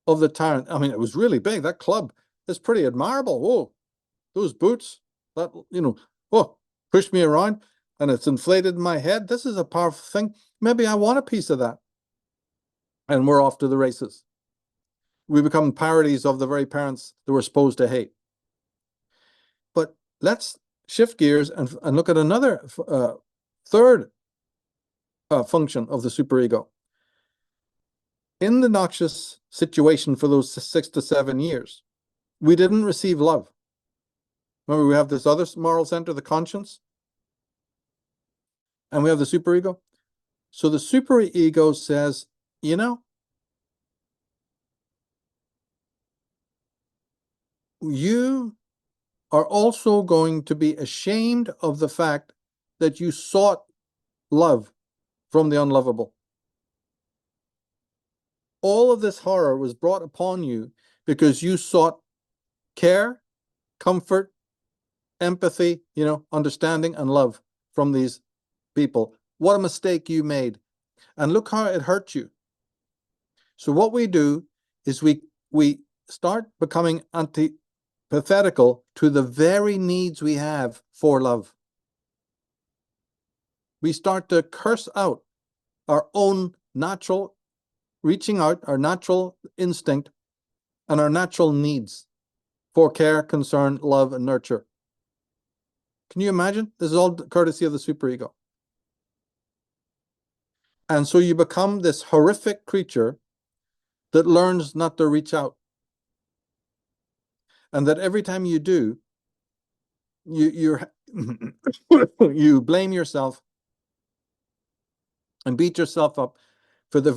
of the tyrant, I mean, it was really big. That club is pretty admirable. Whoa, those boots, that, pushed me around and it's inflated in my head. This is a powerful thing. Maybe I want a piece of that. And we're off to the races. We become parodies of the very parents that we're supposed to hate. But let's shift gears and look at another third function of the superego. In the noxious situation for those 6 to 7 years, we didn't receive love. Remember, we have this other moral center, the conscience, and we have the superego. So the superego says, you are also going to be ashamed of the fact that you sought love from the unlovable. All of this horror was brought upon you because you sought care, comfort, empathy, understanding and love from these people. What a mistake you made. And look how it hurt you. So what we do is we start becoming antithetical to the very needs we have for love. We start to curse out our own natural reaching out, our natural instinct, and our natural needs for care, concern, love, and nurture. Can you imagine? This is all courtesy of the superego. And so you become this horrific creature that learns not to reach out. And that every time you do, you blame yourself and beat yourself up for the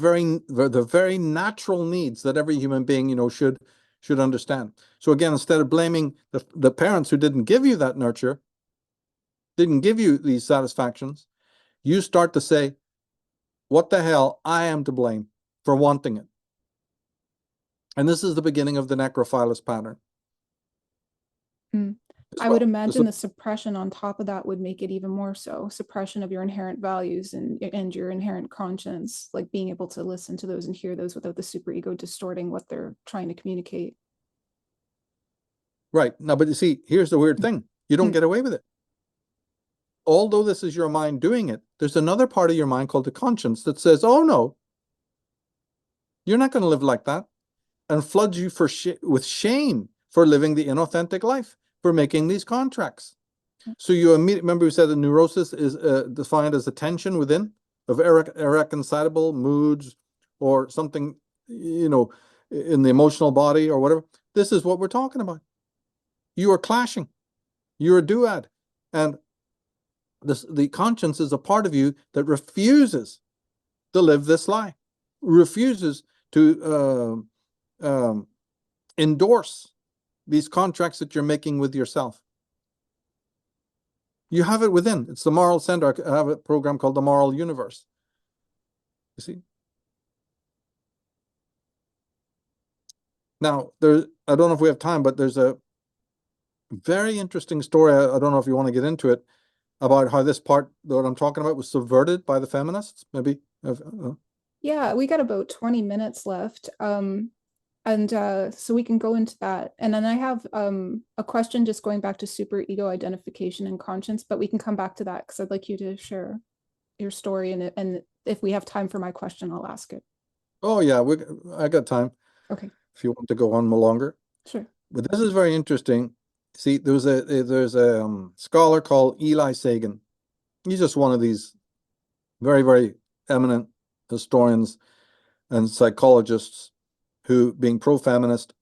very natural needs that every human being, should understand. So again, instead of blaming the parents who didn't give you that nurture, didn't give you these satisfactions, you start to say, what the hell, I am to blame for wanting it. And this is the beginning of the necrophilus pattern. I would imagine the suppression on top of that would make it even more so. Suppression of your inherent values and your inherent conscience, like being able to listen to those and hear those without the superego distorting what they're trying to communicate. Right. Now, but you see, here's the weird thing. You don't get away with it. Although this is your mind doing it, there's another part of your mind called the conscience that says, oh no, you're not going to live like that. and floods you with shame for living the inauthentic life, for making these contracts. So you immediately, remember we said that neurosis is defined as a tension within of irreconcilable moods or something, you know, in the emotional body or whatever. This is what we're talking about. You are clashing. You're a duad. And the conscience is a part of you that refuses to live this lie, refuses to endorse these contracts that you're making with yourself. You have it within. It's the moral center. I have a program called the Moral Universe. You see? Now, I don't know if we have time, but there's a very interesting story. I don't know if you want to get into it, about how this part that I'm talking about was subverted by the feminists, maybe. Yeah, we got about 20 minutes left. So we can go into that. And then I have a question just going back to superego identification and conscience, but we can come back to that because I'd like you to share your story, and if we have time for my question, I'll ask it. Oh yeah, I got time. Okay. If you want to go on longer. Sure. But this is very interesting. See, there's a scholar called Eli Sagan. He's just one of these very, very eminent historians and psychologists who, being pro-feminist,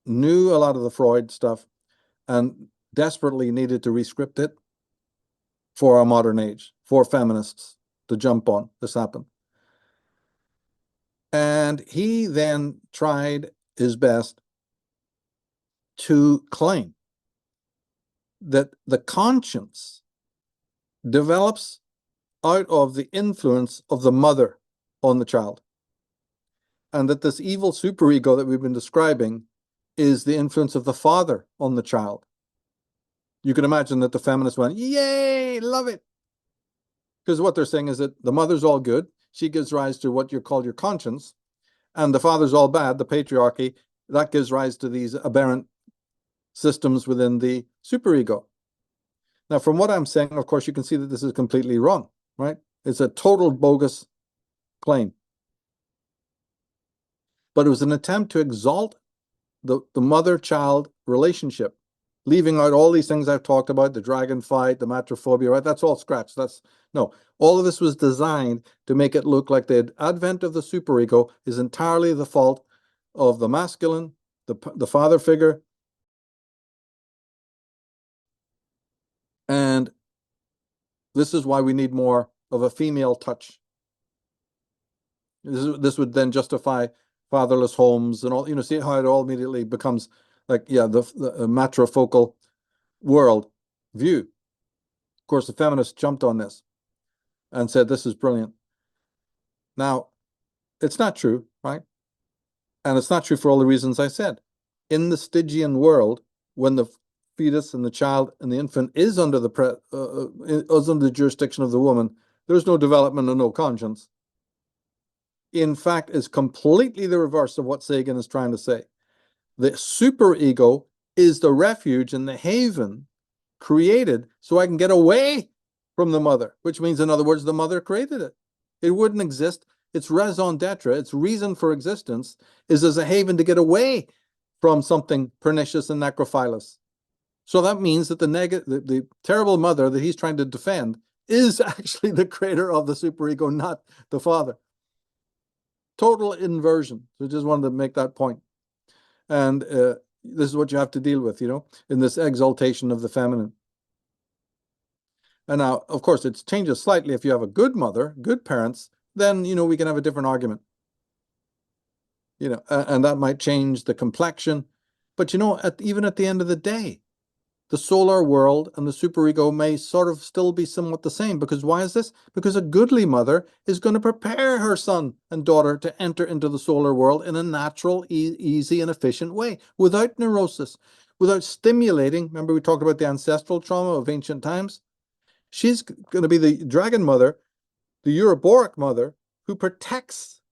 knew a lot of the Freud stuff and desperately needed to rescript it for our modern age, for feminists to jump on. This happened. And he then tried his best to claim that the conscience develops out of the influence of the mother on the child. And that this evil superego that we've been describing is the influence of the father on the child. You can imagine that the feminists went, yay, love it. Because what they're saying is that the mother's all good. She gives rise to what you call your conscience. And the father's all bad, the patriarchy. That gives rise to these aberrant systems within the superego. Now, from what I'm saying, of course, you can see that this is completely wrong, right? It's a total bogus claim. But it was an attempt to exalt the mother-child relationship, leaving out all these things I've talked about, the dragon fight, the matrophobia, right? That's all scratched. No, all of this was designed to make it look like the advent of the superego is entirely the fault of the masculine, the father figure. And this is why we need more of a female touch. This would then justify fatherless homes and all, see how it all immediately becomes like, yeah, the matrifocal world view. Of course, the feminists jumped on this and said, this is brilliant. Now, it's not true, right? And it's not true for all the reasons I said. In the Stygian world, when the fetus and the child and the infant is under the jurisdiction of the woman, there's no development and no conscience. In fact, is completely the reverse of what Sagan is trying to say. The superego is the refuge and the haven created so I can get away from the mother, which means, in other words, the mother created it. It wouldn't exist. Its raison d'etre, its reason for existence, is as a haven to get away from something pernicious and necrophilous. So that means that the terrible mother that he's trying to defend is actually the creator of the superego, not the father. Total inversion. So I just wanted to make that point. And this is what you have to deal with, in this exaltation of the feminine. And now, of course, it changes slightly if you have a good mother, good parents, then, we can have a different argument. And that might change the complexion. But, even at the end of the day, the solar world and the superego may sort of still be somewhat the same. Because why is this? Because a goodly mother is going to prepare her son and daughter to enter into the solar world in a natural, easy, and efficient way, without neurosis, without stimulating. Remember, we talked about the ancestral trauma of ancient times? She's going to be the dragon mother, the Euroboric mother, who protects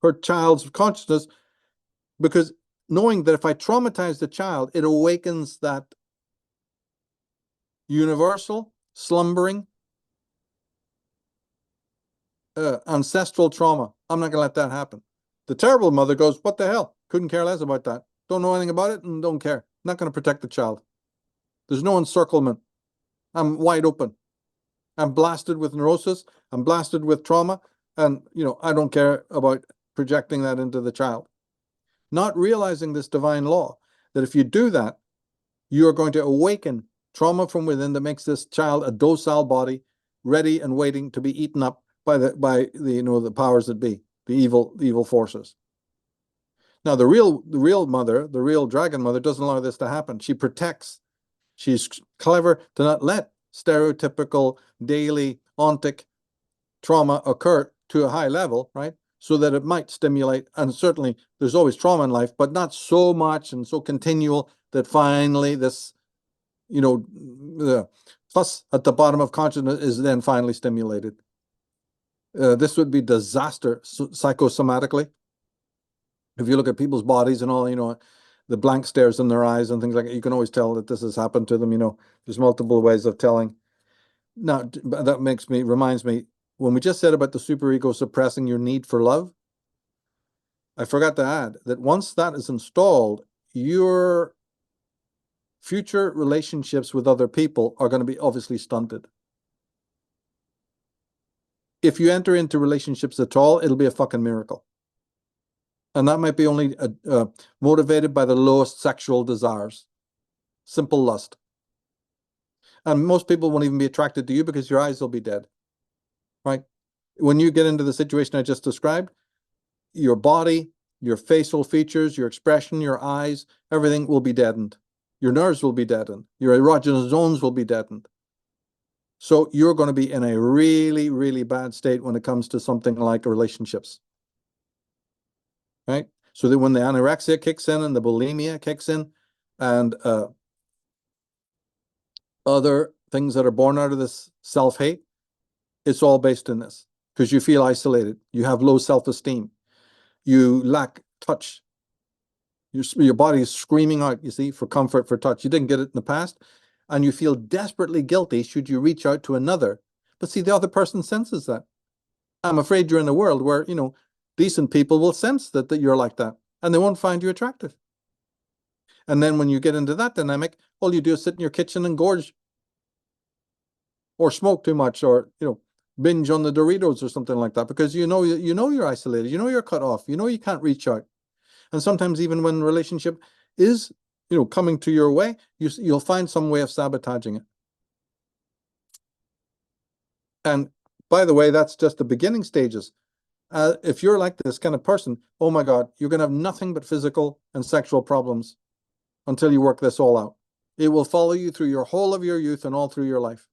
her child's consciousness, because knowing that if I traumatize the child, it awakens that universal, slumbering, ancestral trauma. I'm not going to let that happen. The terrible mother goes, what the hell? Couldn't care less about that. Don't know anything about it and don't care. Not going to protect the child. There's no encirclement. I'm wide open. I'm blasted with neurosis. I'm blasted with trauma. And, I don't care about projecting that into the child. Not realizing this divine law, that if you do that, you are going to awaken trauma from within that makes this child a docile body, ready and waiting to be eaten up by the powers that be, the evil forces. Now, the real mother, the real dragon mother, doesn't allow this to happen. She protects. She's clever to not let stereotypical daily ontic trauma occur to a high level, right? So that it might stimulate, and certainly there's always trauma in life, but not so much and so continual that finally this, the plus at the bottom of consciousness is then finally stimulated. This would be disaster psychosomatically. If you look at people's bodies and all, the blank stares in their eyes and things like that, you can always tell that this has happened to them. There's multiple ways of telling. Now, that reminds me, when we just said about the superego suppressing your need for love, I forgot to add that once that is installed, your future relationships with other people are going to be obviously stunted. If you enter into relationships at all, it'll be a fucking miracle. And that might be only motivated by the lowest sexual desires. Simple lust. And most people won't even be attracted to you because your eyes will be dead. Right? When you get into the situation I just described, your body, your facial features, your expression, your eyes, everything will be deadened. Your nerves will be deadened. Your erogenous zones will be deadened. So you're going to be in a really, really bad state when it comes to something like relationships. Right? So that when the anorexia kicks in and the bulimia kicks in and other things that are born out of this self-hate, it's all based in this because you feel isolated. You have low self-esteem. You lack touch. Your body is screaming out, you see, for comfort, for touch. You didn't get it in the past. And you feel desperately guilty should you reach out to another. But see, the other person senses that. I'm afraid you're in a world where, decent people will sense that you're like that. And they won't find you attractive. And then when you get into that dynamic, all you do is sit in your kitchen and gorge. Or smoke too much, or, binge on the Doritos or something like that. Because you're isolated. You're cut off. You can't reach out. And sometimes even when relationship is, coming to your way, you'll find some way of sabotaging it. And by the way, that's just the beginning stages. If you're like this kind of person, oh my God, you're going to have nothing but physical and sexual problems until you work this all out. It will follow you through your whole of your youth and all through your life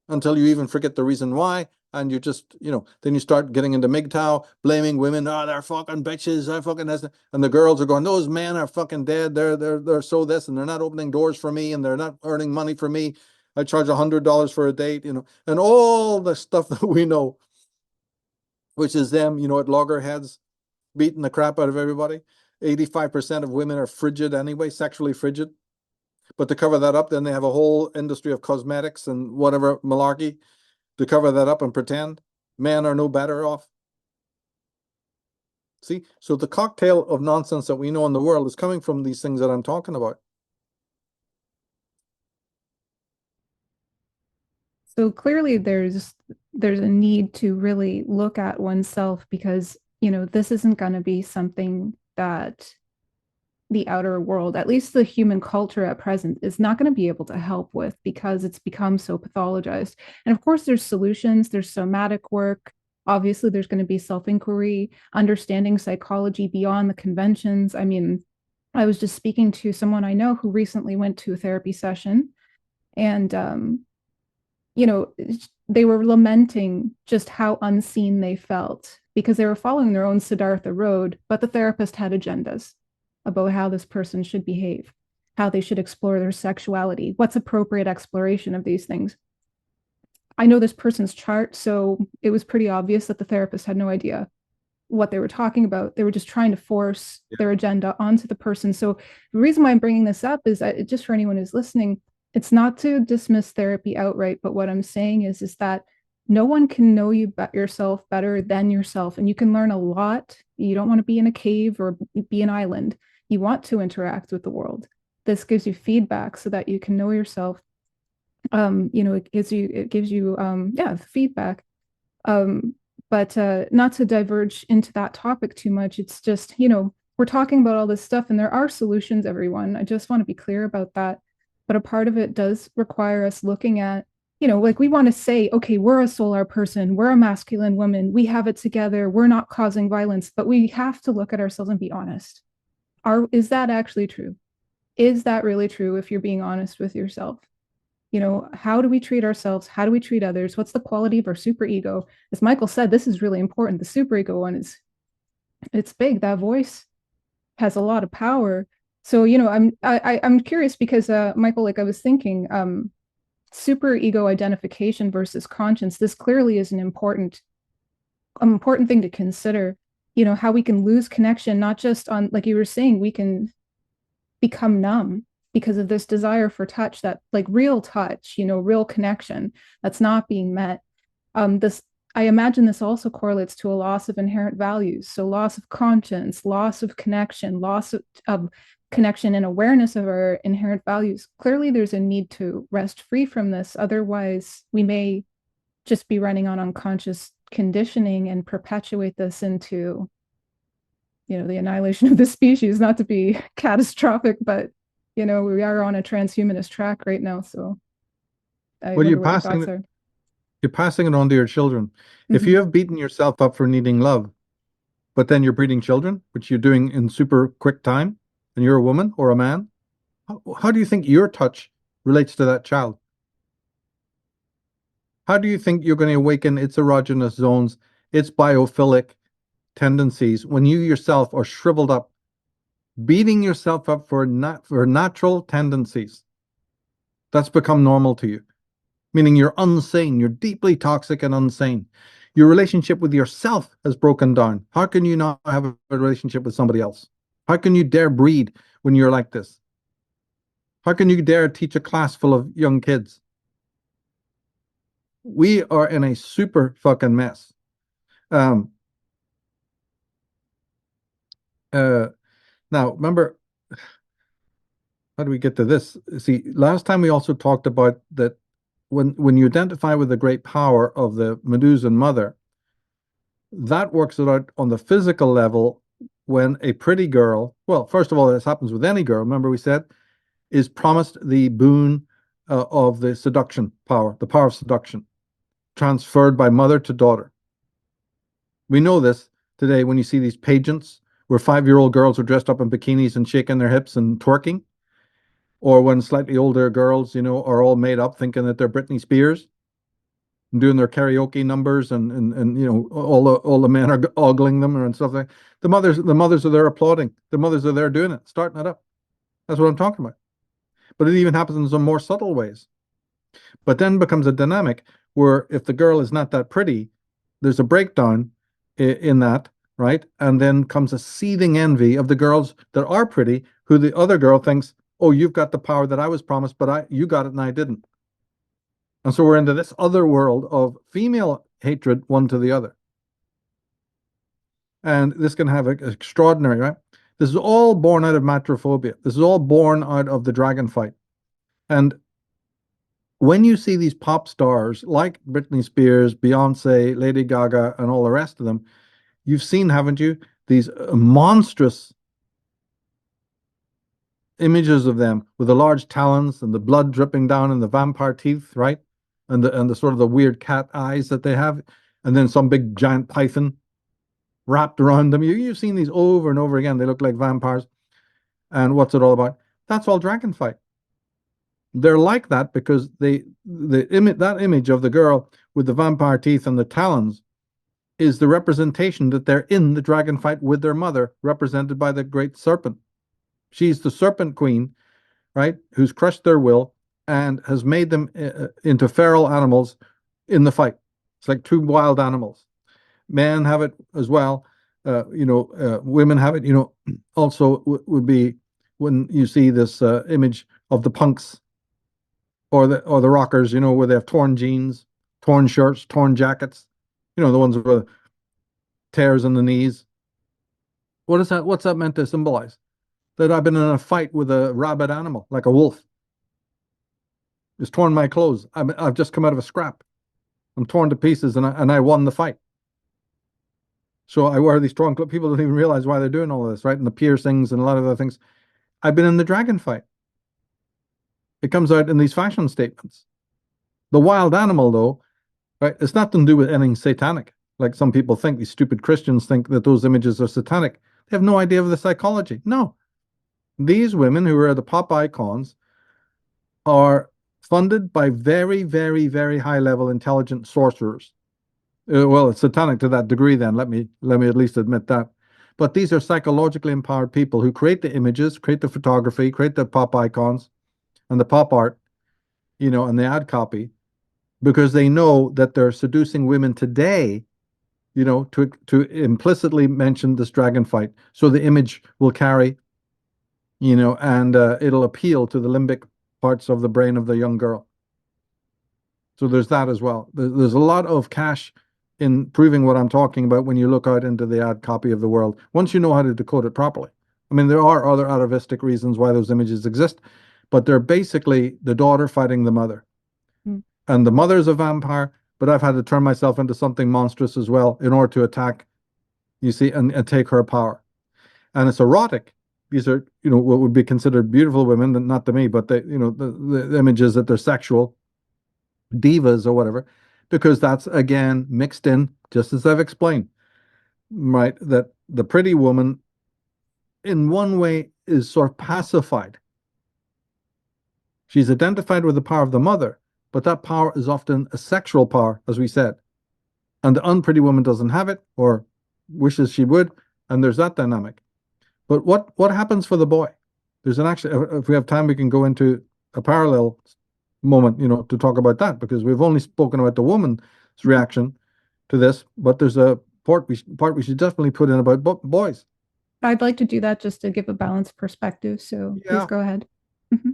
until you even forget the reason why. And you just, then you start getting into MGTOW, blaming women. Oh, they're fucking bitches. They're fucking this. And the girls are going, those men are fucking dead. They're so this, and they're not opening doors for me, and they're not earning money for me. I charge $100 for a date, and all the stuff that we know, which is them, at loggerheads, beating the crap out of everybody. 85% of women are frigid anyway, sexually frigid. But to cover that up, then they have a whole industry of cosmetics and whatever malarkey to cover that up and pretend men are no better off. See, so the cocktail of nonsense that we know in the world is coming from these things that I'm talking about. So clearly there's a need to really look at oneself because, this isn't going to be something that the outer world, at least the human culture at present, is not going to be able to help with because it's become so pathologized. And of course, there's solutions, there's somatic work. Obviously, there's going to be self-inquiry, understanding psychology beyond the conventions. I mean, I was just speaking to someone I know who recently went to a therapy session, and they were lamenting just how unseen they felt because they were following their own Siddhartha road, but the therapist had agendas about how this person should behave, how they should explore their sexuality, what's appropriate exploration of these things. I know this person's chart, so it was pretty obvious that the therapist had no idea what they were talking about. They were just trying to force their agenda onto the person. So the reason why I'm bringing this up is that, just for anyone who's listening, it's not to dismiss therapy outright, but what I'm saying is that No one can know yourself better than yourself, and you can learn a lot. You don't want to be in a cave or be an island. You want to interact with the world. This gives you feedback so that you can know yourself. It gives you feedback. Um, but not to diverge into that topic too much. It's just, we're talking about all this stuff and there are solutions, everyone. I just want to be clear about that. But a part of it does require us looking at, like we want to say, okay, we're a solar person, we're a masculine woman, we have it together, we're not causing violence, but we have to look at ourselves and be honest. Is that actually true? Is that really true if you're being honest with yourself? How do we treat ourselves? How do we treat others? What's the quality of our superego? As Michael said, this is really important. The superego one it's big. That voice has a lot of power. So, I'm curious because Michael, like I was thinking, superego identification versus conscience. This clearly is an important thing to consider. How we can lose connection, not just on, like you were saying, we can become numb because of this desire for touch, that like real touch, real connection that's not being met. I imagine this also correlates to a loss of inherent values. So loss of conscience, loss of connection, loss of connection and awareness of our inherent values. Clearly there's a need to rest free from this. Otherwise, we may just be running on unconscious conditioning and perpetuate this into, the annihilation of the species, not to be catastrophic, but we are on a transhumanist track right now. So I Well, wonder what your thoughts are. you're passing it on to your children. If you have beaten yourself up for needing love, but then you're breeding children, which you're doing in super quick time, and you're a woman or a man, how do you think your touch relates to that child? How do you think you're going to awaken its erogenous zones, its biophilic tendencies, when you yourself are shriveled up, beating yourself up for natural tendencies? That's become normal to you, meaning you're unsane, you're deeply toxic and unsane. Your relationship with yourself has broken down. How can you not have a relationship with somebody else? How can you dare breed when you're like this? How can you dare teach a class full of young kids? We are in a super fucking mess. Now, remember, how do we get to this? See, last time we also talked about that when you identify with the great power of the Medusan mother, that works it out on the physical level when a pretty girl, well, first of all, this happens with any girl, remember we said, is promised the boon of the seduction power, the power of seduction, transferred by mother to daughter. We know this today when you see these pageants where 5-year-old girls are dressed up in bikinis and shaking their hips and twerking, or when slightly older girls, are all made up thinking that they're Britney Spears and doing their karaoke numbers, and all the men are ogling them and stuff like that. The mothers are there applauding. The mothers are there doing it, starting it up. That's what I'm talking about. But it even happens in some more subtle ways. But then becomes a dynamic where if the girl is not that pretty, there's a breakdown in that, right? And then comes a seething envy of the girls that are pretty, who the other girl thinks, oh, you've got the power that I was promised, but you got it and I didn't. And so we're into this other world of female hatred one to the other. And this can have an extraordinary, right? This is all born out of matrophobia. This is all born out of the dragon fight. And when you see these pop stars like Britney Spears, Beyonce, Lady Gaga, and all the rest of them, you've seen, haven't you, these monstrous images of them with the large talons and the blood dripping down and the vampire teeth, right? And the sort of the weird cat eyes that they have, and then some big giant python wrapped around them. You've seen these over and over again. They look like vampires. And what's it all about? That's all dragon fight. They're like that because that image of the girl with the vampire teeth and the talons is the representation that they're in the dragon fight with their mother, represented by the great serpent. She's the serpent queen, right? Who's crushed their will and has made them into feral animals in the fight. It's like two wild animals. Men have it as well. Women have it. Also would be when you see this image of the punks or the rockers, where they have torn jeans torn shirts, torn jackets, you know, the ones with tears in the knees. What is that? What's that meant to symbolize? That I've been in a fight with a rabid animal, like a wolf. It's torn my clothes. I've just come out of a scrap. I'm torn to pieces, and I won the fight. So I wear these torn clothes. People don't even realize why they're doing all of this, right? And the piercings and a lot of other things. I've been in the dragon fight. It comes out in these fashion statements. The wild animal, though, right? It's nothing to do with anything satanic, like some people think. These stupid Christians think that those images are satanic. They have no idea of the psychology. No. These women who are the pop icons are funded by very, very, very high-level intelligent sorcerers. Well, it's satanic to that degree then, let me at least admit that. But these are psychologically empowered people who create the images, create the photography, create the pop icons and the pop art, you know, and the ad copy, because they know that they're seducing women today, you know, to implicitly mention this dragon fight. So the image will carry, you know, and it'll appeal to the limbic parts of the brain of the young girl. So there's that as well. There's a lot of cash in proving what I'm talking about when you look out into the ad copy of the world, once you know how to decode it properly. I mean, there are other atavistic reasons why those images exist, but they're basically the daughter fighting the mother. And the mother is a vampire, but I've had to turn myself into something monstrous as well in order to attack, you see, and take her power. And it's erotic. These are, you know, what would be considered beautiful women, not to me, but they, you know, the images that they're sexual divas or whatever, because that's again mixed in, just as I've explained, right? That the pretty woman in one way is sort of pacified. She's identified with the power of the mother, but that power is often a sexual power, as we said. And the unpretty woman doesn't have it, or wishes she would, and there's that dynamic. But what happens for the boy? There's an actually, if we have time, we can go into a parallel moment, you know, to talk about that, because we've only spoken about the woman's reaction to this, but there's a part we should definitely put in about boys. I'd like to do that just to give a balanced perspective. So please go ahead.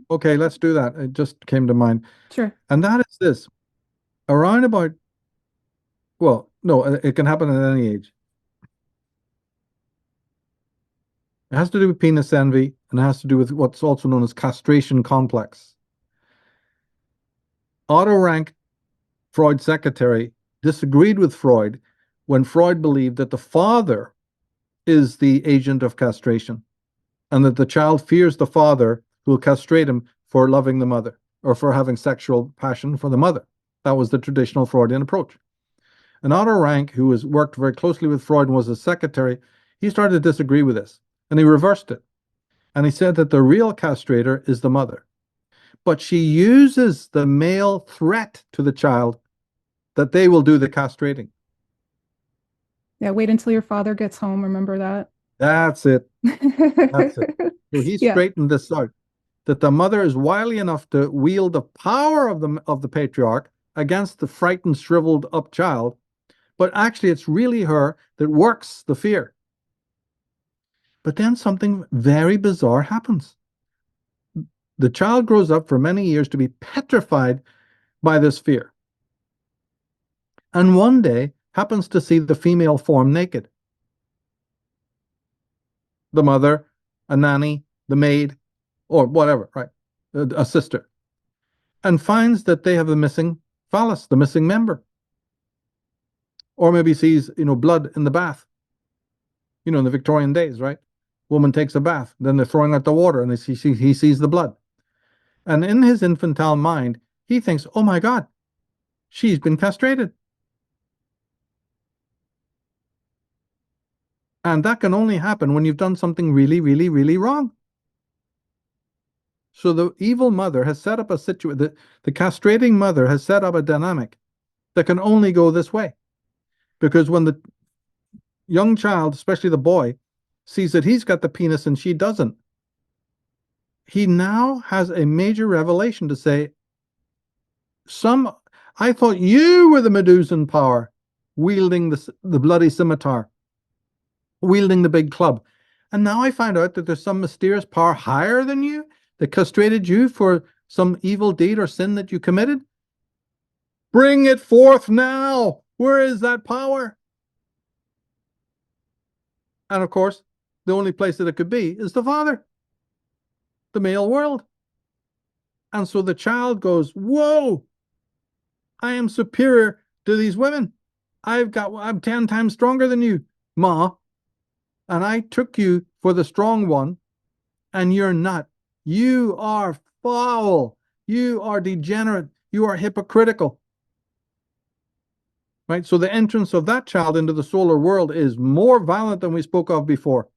Okay, let's do that. It just came to mind. Sure. And that is this. Around about, well, no, it can happen at any age. It has to do with penis envy, and it has to do with what's also known as castration complex. Otto Rank, Freud's secretary, disagreed with Freud when Freud believed that the father is the agent of castration, and that the child fears the father who will castrate him for loving the mother, or for having sexual passion for the mother. That was the traditional Freudian approach. And Otto Rank, who has worked very closely with Freud and was his secretary, he started to disagree with this, and he reversed it. And he said that the real castrator is the mother, but she uses the male threat to the child that they will do the castrating. Yeah, wait until your father gets home. Remember that? That's it. That's it. So he straightened this out, that the mother is wily enough to wield the power of the patriarch against the frightened, shriveled up child, but actually it's really her that works the fear. But then something very bizarre happens. The child grows up for many years to be petrified by this fear. And one day happens to see the female form naked. The mother, a nanny, the maid, or whatever, right? A sister. And finds that they have the missing phallus, the missing member. Or maybe sees, you know, blood in the bath. You know, in the Victorian days, right? Woman takes a bath, then they're throwing out the water, and he sees the blood. And in his infantile mind, he thinks, oh my God, she's been castrated. And that can only happen when you've done something really, really, really wrong. So the evil mother has set up a situation, the castrating mother has set up a dynamic that can only go this way. Because when the young child, especially the boy, sees that he's got the penis and she doesn't, he now has a major revelation to say, I thought you were the Medusan power, wielding the bloody scimitar, wielding the big club. And now I find out that there's some mysterious power higher than you that castrated you for some evil deed or sin that you committed. Bring it forth now. Where is that power? And of course, the only place that it could be is the father, the male world. And so the child goes, whoa, I am superior to these women. I'm 10 times stronger than you, Ma. And I took you for the strong one, and you're not. You are foul. You are degenerate. You are hypocritical. Right? So the entrance of that child into the solar world is more violent than we spoke of before.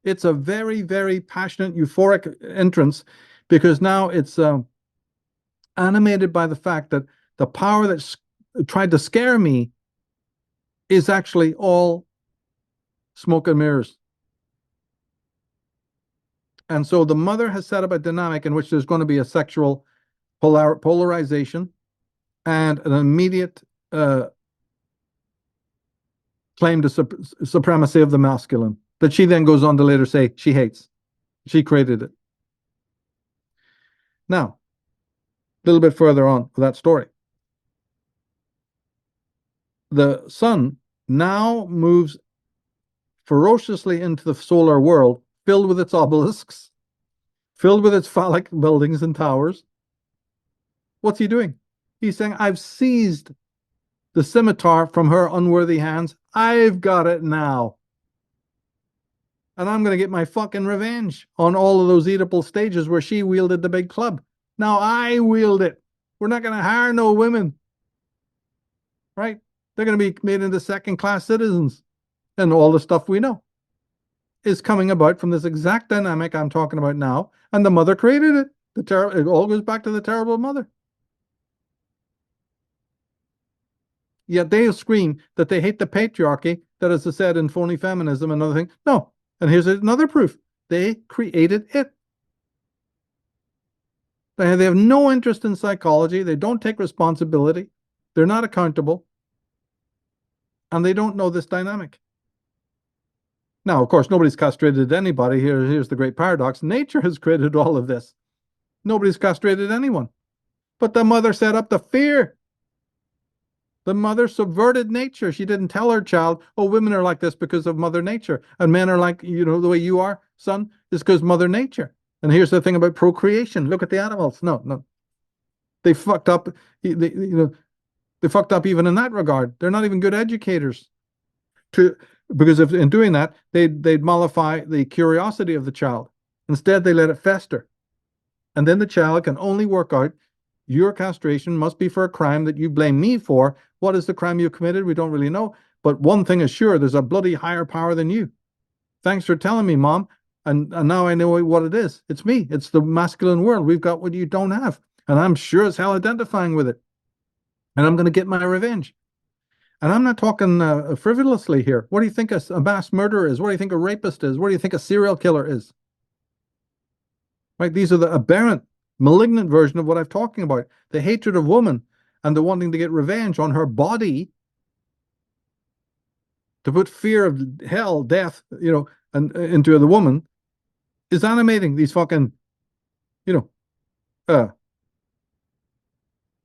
It's a very, very passionate, euphoric entrance, because now it's animated by the fact that the power that tried to scare me is actually all smoke and mirrors. And so the mother has set up a dynamic in which there's going to be a sexual polarization and an immediate claim to supremacy of the masculine that she then goes on to later say she hates. She created it. Now, a little bit further on with that story. The sun now moves ferociously into the solar world, filled with its obelisks, filled with its phallic buildings and towers. What's he doing? He's saying, I've seized the scimitar from her unworthy hands. I've got it now. And I'm going to get my fucking revenge on all of those Oedipal stages where she wielded the big club. Now I wield it. We're not going to hire no women. Right? They're going to be made into second-class citizens. And all the stuff we know is coming about from this exact dynamic I'm talking about now. And the mother created it. It all goes back to the terrible mother. Yet they scream that they hate the patriarchy, that is said in phony feminism and other things. No. And here's another proof. They created it. They have no interest in psychology. They don't take responsibility. They're not accountable. And they don't know this dynamic. Now, of course, nobody's castrated anybody. Here's the great paradox. Nature has created all of this. Nobody's castrated anyone. But the mother set up the fear. The mother subverted nature. She didn't tell her child, oh, women are like this because of Mother Nature. And men are like, the way you are, son, is because Mother Nature. And here's the thing about procreation. Look at the animals. No. They fucked up. They fucked up even in that regard. They're not even good educators. Because in doing that, they'd mollify the curiosity of the child. Instead, they let it fester. And then the child can only work out, your castration must be for a crime that you blame me for. What is the crime you committed? We don't really know. But one thing is sure, there's a bloody higher power than you. Thanks for telling me, Mom. And now I know what it is. It's me. It's the masculine world. We've got what you don't have. And I'm sure as hell identifying with it. And I'm going to get my revenge. And I'm not talking frivolously here. What do you think a mass murderer is? What do you think a rapist is? What do you think a serial killer is? Right? These are the aberrant, malignant version of what I'm talking about. The hatred of woman and the wanting to get revenge on her body, to put fear of hell, death, and into the woman, is animating these fucking, what's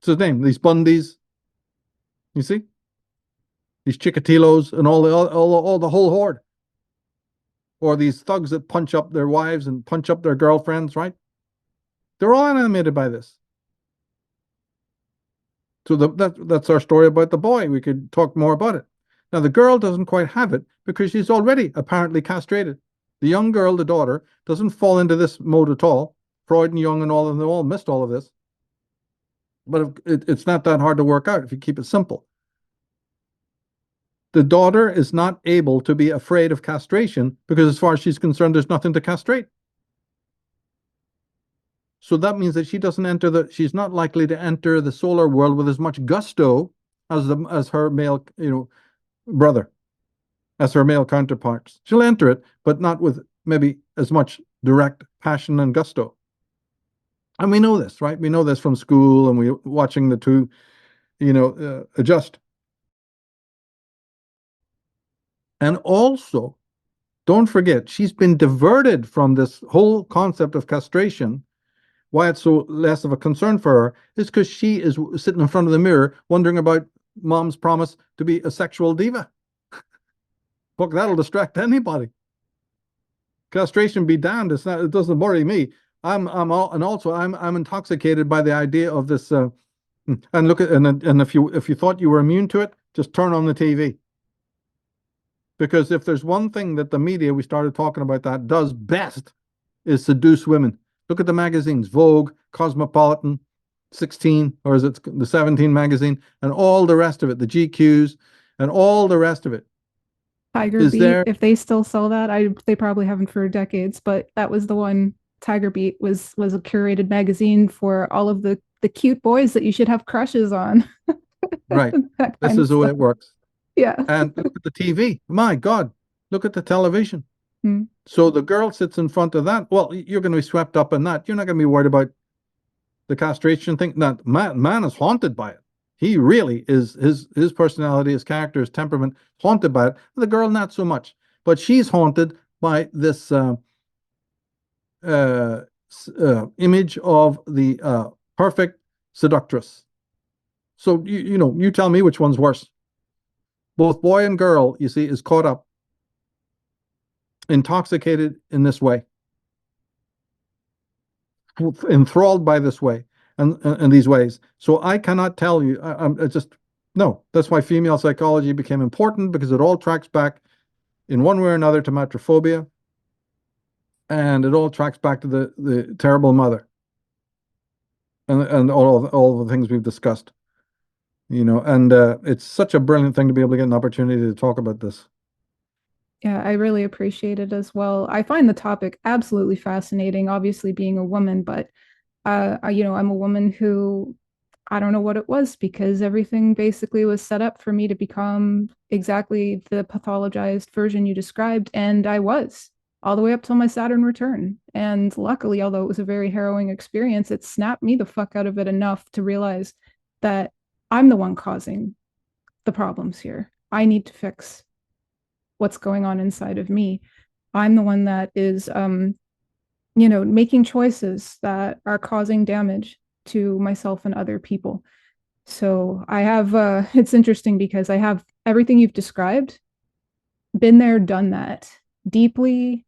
his name? These Bundys. You see? These Chikatilos and all the whole horde. Or these thugs that punch up their wives and punch up their girlfriends, right? They're all animated by this. So that's our story about the boy. We could talk more about it. Now, the girl doesn't quite have it because she's already apparently castrated. The young girl, the daughter, doesn't fall into this mode at all. Freud and Jung and all of them all missed all of this. But it's not that hard to work out if you keep it simple. The daughter is not able to be afraid of castration because as far as she's concerned, there's nothing to castrate. So that means that she's not likely to enter the solar world with as much gusto as her male, brother, as her male counterparts. She'll enter it, but not with maybe as much direct passion and gusto. And we know this, right? We know this from school and we're watching the two, adjust. And also, don't forget, she's been diverted from this whole concept of castration why it's so less of a concern for her is because she is sitting in front of the mirror wondering about mom's promise to be a sexual diva. Look, that'll distract anybody. Castration be damned. It's not, it doesn't worry me. I'm intoxicated by the idea of this. And look at, and if you thought you were immune to it, just turn on the TV. Because if there's one thing that the media, we started talking about that, does best, is seduce women. Look at the magazines, Vogue, Cosmopolitan, 16, or is it the 17 magazine, and all the rest of it, the GQs, and all the rest of it. Tiger Is Beat, there- if they still sell that, they probably haven't for decades, but that was the one. Tiger Beat was a curated magazine for all of the cute boys that you should have crushes on. Right. That This kind of is the way stuff. it works. Yeah. And look at the TV. My God, look at the television. Hmm. So the girl sits in front of that. Well, you're going to be swept up in that. You're not going to be worried about the castration thing. That man is haunted by it. He really is, his personality, his character, his temperament, haunted by it. The girl, not so much. But she's haunted by this image of the perfect seductress. So, you tell me which one's worse. Both boy and girl, you see, is caught up, intoxicated in this way, enthralled by this way and these ways. So I cannot tell you, I just, no, that's why female psychology became important, because it all tracks back in one way or another to matrophobia, and it all tracks back to the terrible mother and all the things we've discussed, and it's such a brilliant thing to be able to get an opportunity to talk about this. Yeah, I really appreciate it as well. I find the topic absolutely fascinating, obviously being a woman, but I'm a woman who, I don't know what it was, because everything basically was set up for me to become exactly the pathologized version you described, and I was all the way up till my Saturn return. And luckily, although it was a very harrowing experience, it snapped me the fuck out of it enough to realize that I'm the one causing the problems here. I need to fix what's going on inside of me. I'm the one that is making choices that are causing damage to myself and other people. So I have it's interesting because I have everything you've described, been there, done that, deeply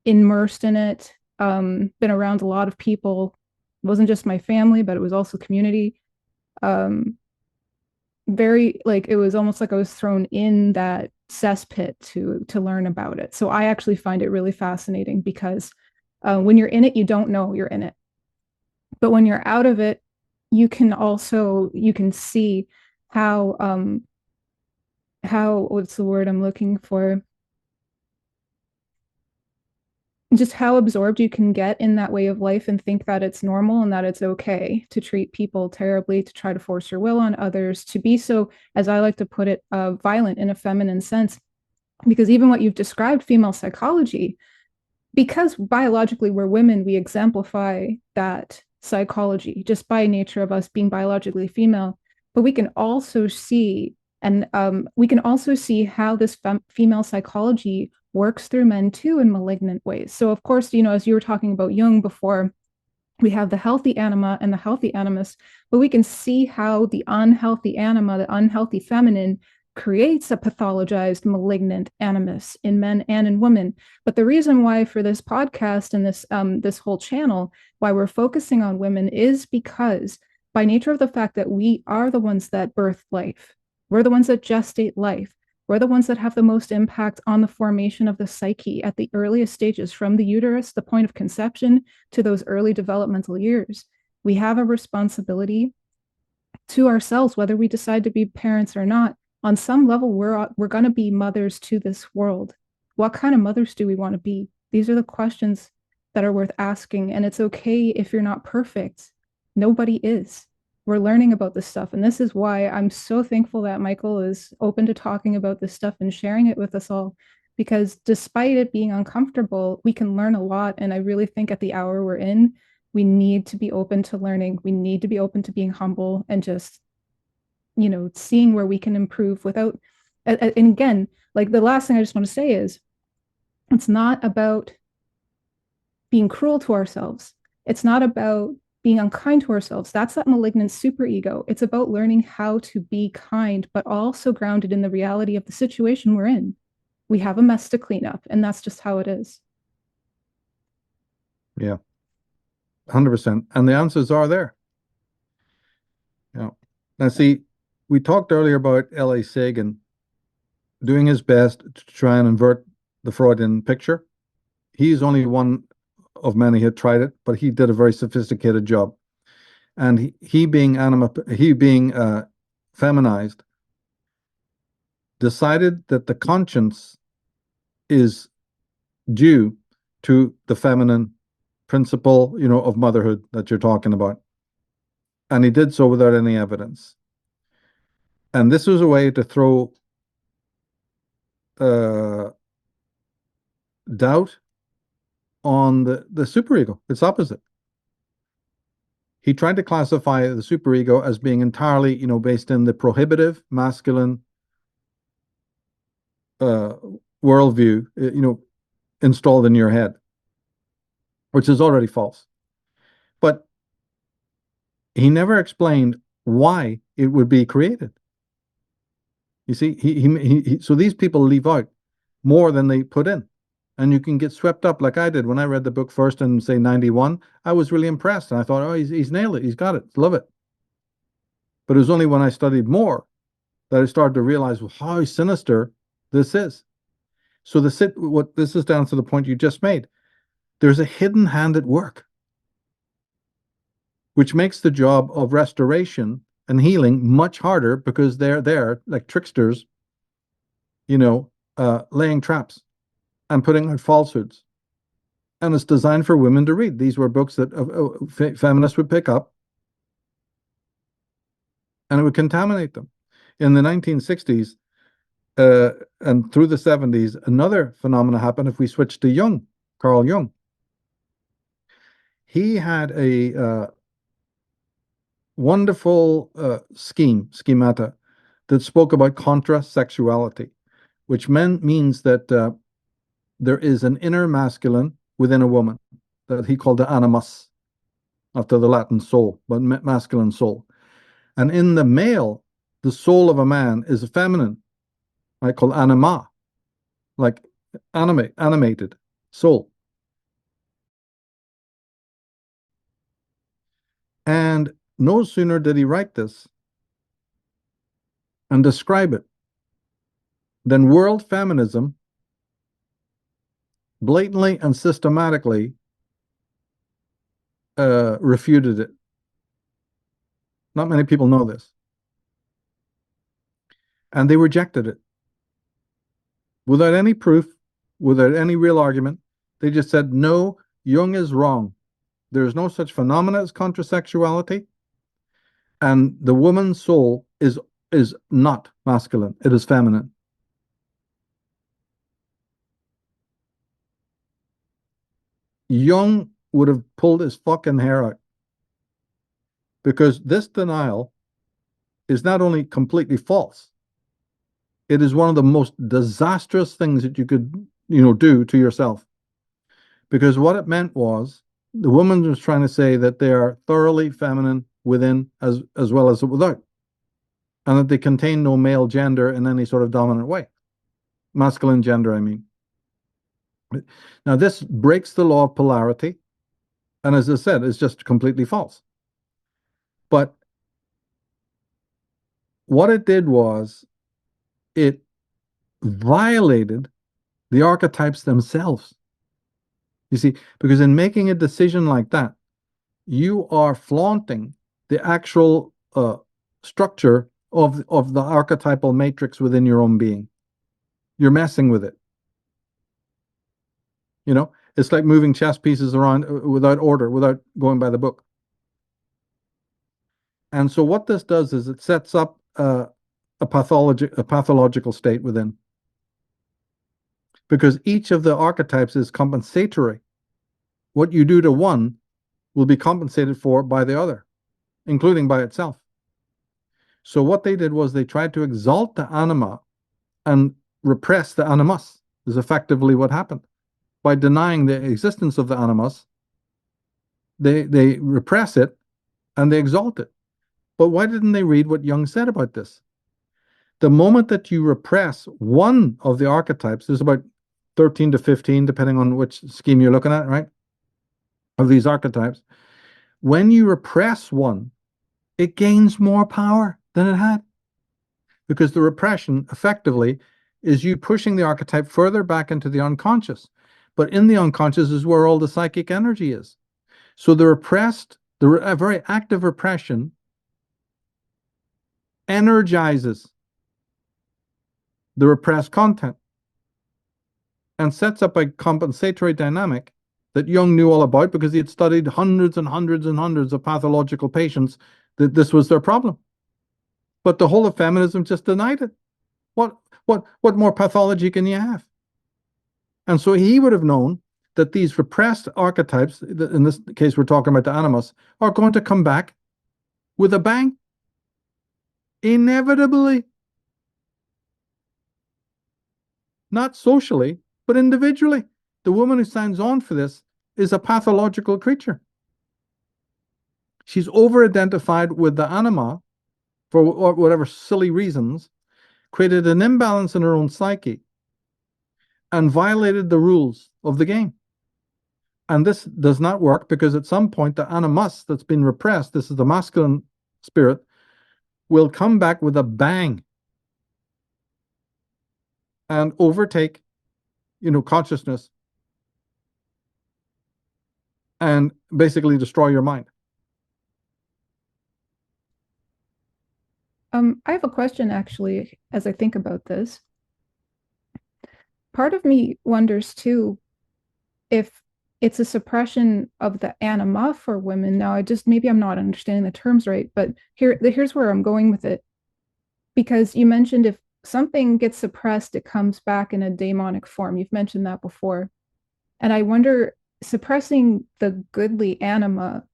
immersed in it, been around a lot of people. It wasn't just my family, but it was also community. Very, like, it was almost like I was thrown in that cesspit to learn about it. So I actually find it really fascinating because when you're in it, you don't know you're in it. But when you're out of it, you can see how what's the word I'm looking for? Just how absorbed you can get in that way of life and think that it's normal and that it's okay to treat people terribly, to try to force your will on others, to be so, as I like to put it, violent in a feminine sense. Because even what you've described, female psychology, because biologically we're women, we exemplify that psychology just by nature of us being biologically female. But we can also see, and how this female psychology works through men too in malignant ways. So of course, as you were talking about Jung before, we have the healthy anima and the healthy animus, but we can see how the unhealthy anima, the unhealthy feminine, creates a pathologized malignant animus in men and in women. But the reason why for this podcast and this whole channel, why we're focusing on women, is because by nature of the fact that we are the ones that birth life, we're the ones that gestate life, we're the ones that have the most impact on the formation of the psyche at the earliest stages, from the uterus, the point of conception, to those early developmental years. We have a responsibility to ourselves, whether we decide to be parents or not. On some level, we're going to be mothers to this world. What kind of mothers do we want to be? These are the questions that are worth asking. And it's okay if you're not perfect. Nobody is. We're learning about this stuff. And this is why I'm so thankful that Michael is open to talking about this stuff and sharing it with us all. Because despite it being uncomfortable, we can learn a lot. And I really think at the hour we're in, we need to be open to learning. We need to be open to being humble and just, seeing where we can improve without, and again, like, the last thing I just want to say is, it's not about being cruel to ourselves. It's not about being unkind to ourselves. That's that malignant superego. It's about learning how to be kind, but also grounded in the reality of the situation we're in. We have a mess to clean up, and that's just how it is. Yeah, 100%. And the answers are there. Yeah. Now, see, we talked earlier about L.A. Sagan doing his best to try and invert the Freudian picture. He's only one of many who tried it, but he did a very sophisticated job. And he being feminized, decided that the conscience is due to the feminine principle, of motherhood that you're talking about. And he did so without any evidence. And this was a way to throw doubt on the superego. It's opposite. He tried to classify the superego as being entirely, based in the prohibitive masculine worldview, installed in your head, which is already false. But he never explained why it would be created. You see, so these people leave out more than they put in. And you can get swept up like I did when I read the book first in, say, 91. I was really impressed. And I thought, oh, he's nailed it. He's got it. Love it. But it was only when I studied more that I started to realize how sinister this is. So what this is down to the point you just made. There's a hidden hand at work, which makes the job of restoration and healing much harder because they're there like tricksters, laying traps and putting out falsehoods. And it's designed for women to read. These were books that feminists would pick up, and it would contaminate them. In the 1960s and through the 70s, another phenomenon happened if we switched to Jung, Carl Jung. He had a wonderful schemata that spoke about contrasexuality, which means that there is an inner masculine within a woman that he called the animus, after the Latin soul, but masculine soul. And in the male, the soul of a man is a feminine, I call anima, like animated soul. And no sooner did he write this and describe it than world feminism blatantly and systematically refuted it. Not many people know this. And they rejected it. Without any proof, without any real argument, they just said, no, Jung is wrong. There is no such phenomena as contrasexuality. And the woman's soul is not masculine. It is feminine. Jung would have pulled his fucking hair out, because this denial is not only completely false, it is one of the most disastrous things that you could, do to yourself. Because what it meant was the woman was trying to say that they are thoroughly feminine within as well as without, and that they contain no male gender in any sort of dominant way. Masculine gender, I mean. Now, this breaks the law of polarity, and as I said, it's just completely false. But what it did was it violated the archetypes themselves. You see, because in making a decision like that, you are flaunting the actual structure of the archetypal matrix within your own being. You're messing with it. It's like moving chess pieces around without order, without going by the book. And so what this does is it sets up a pathological state within. Because each of the archetypes is compensatory. What you do to one will be compensated for by the other, including by itself. So what they did was they tried to exalt the anima and repress the animus, is effectively what happened. By denying the existence of the animus, They repress it and they exalt it. But why didn't they read what Jung said about this? The moment that you repress one of the archetypes, there's about 13 to 15, depending on which scheme you're looking at, right? Of these archetypes. When you repress one, it gains more power than it had. Because the repression effectively is you pushing the archetype further back into the unconscious. But in the unconscious is where all the psychic energy is. So the repressed, a very active repression energizes the repressed content and sets up a compensatory dynamic that Jung knew all about because he had studied hundreds and hundreds and hundreds of pathological patients that this was their problem. But the whole of feminism just denied it. What more pathology can you have? And so he would have known that these repressed archetypes, in this case we're talking about the animus, are going to come back with a bang. Inevitably. Not socially, but individually. The woman who signs on for this is a pathological creature. She's over-identified with the anima for whatever silly reasons, created an imbalance in her own psyche, and violated the rules of the game. And this does not work because at some point the animus that's been repressed, this is the masculine spirit, will come back with a bang and overtake, consciousness and basically destroy your mind. I have a question actually, as I think about this. Part of me wonders too if it's a suppression of the anima for women. Now, maybe I'm not understanding the terms right, but here's where I'm going with it. Because you mentioned if something gets suppressed, it comes back in a demonic form. You've mentioned that before. And I wonder, suppressing the goodly anima,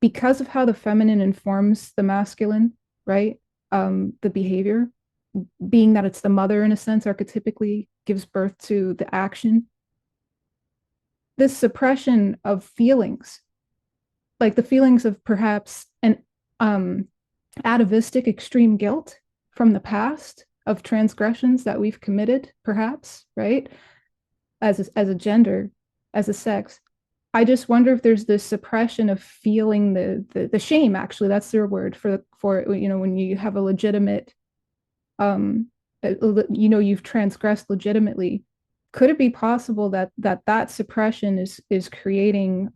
because of how the feminine informs the masculine, right? The behavior, being that it's the mother in a sense, archetypically gives birth to the action. This suppression of feelings, like the feelings of perhaps an atavistic extreme guilt from the past of transgressions that we've committed, perhaps, right? As a gender, as a sex. I just wonder if there's this suppression of feeling the shame, actually, that's their word for when you have a legitimate, you've transgressed legitimately. Could it be possible that suppression is creating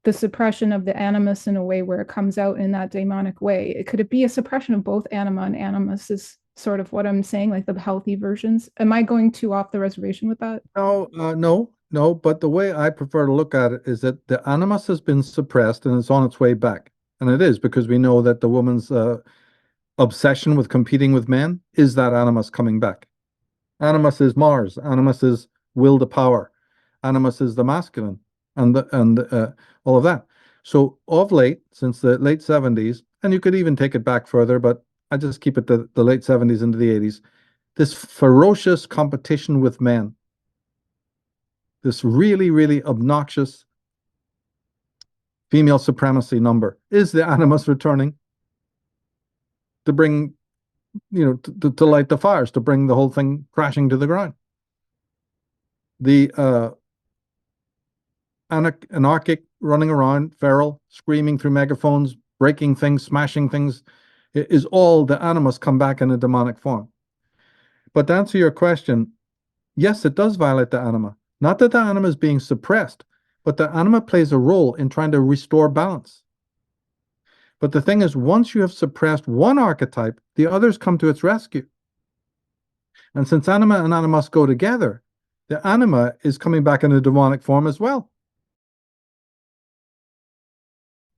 the suppression of the animus in a way where it comes out in that demonic way? Could it be a suppression of both anima and animus is sort of what I'm saying, like the healthy versions? Am I going too off the reservation with that? No, but the way I prefer to look at it is that the animus has been suppressed and it's on its way back. And it is because we know that the woman's obsession with competing with men is that animus coming back. Animus is Mars. Animus is will to power. Animus is the masculine and all of that. So of late, since the late 70s, and you could even take it back further, but I just keep it the late 70s into the 80s, this ferocious competition with men, this really, really obnoxious female supremacy number is the animus returning to bring, to light the fires, to bring the whole thing crashing to the ground. The anarchic running around, feral, screaming through megaphones, breaking things, smashing things, is all the animus come back in a demonic form. But to answer your question, yes, it does violate the anima. Not that the anima is being suppressed, but the anima plays a role in trying to restore balance. But the thing is, once you have suppressed one archetype, the others come to its rescue. And since anima and animus go together, the anima is coming back in a demonic form as well.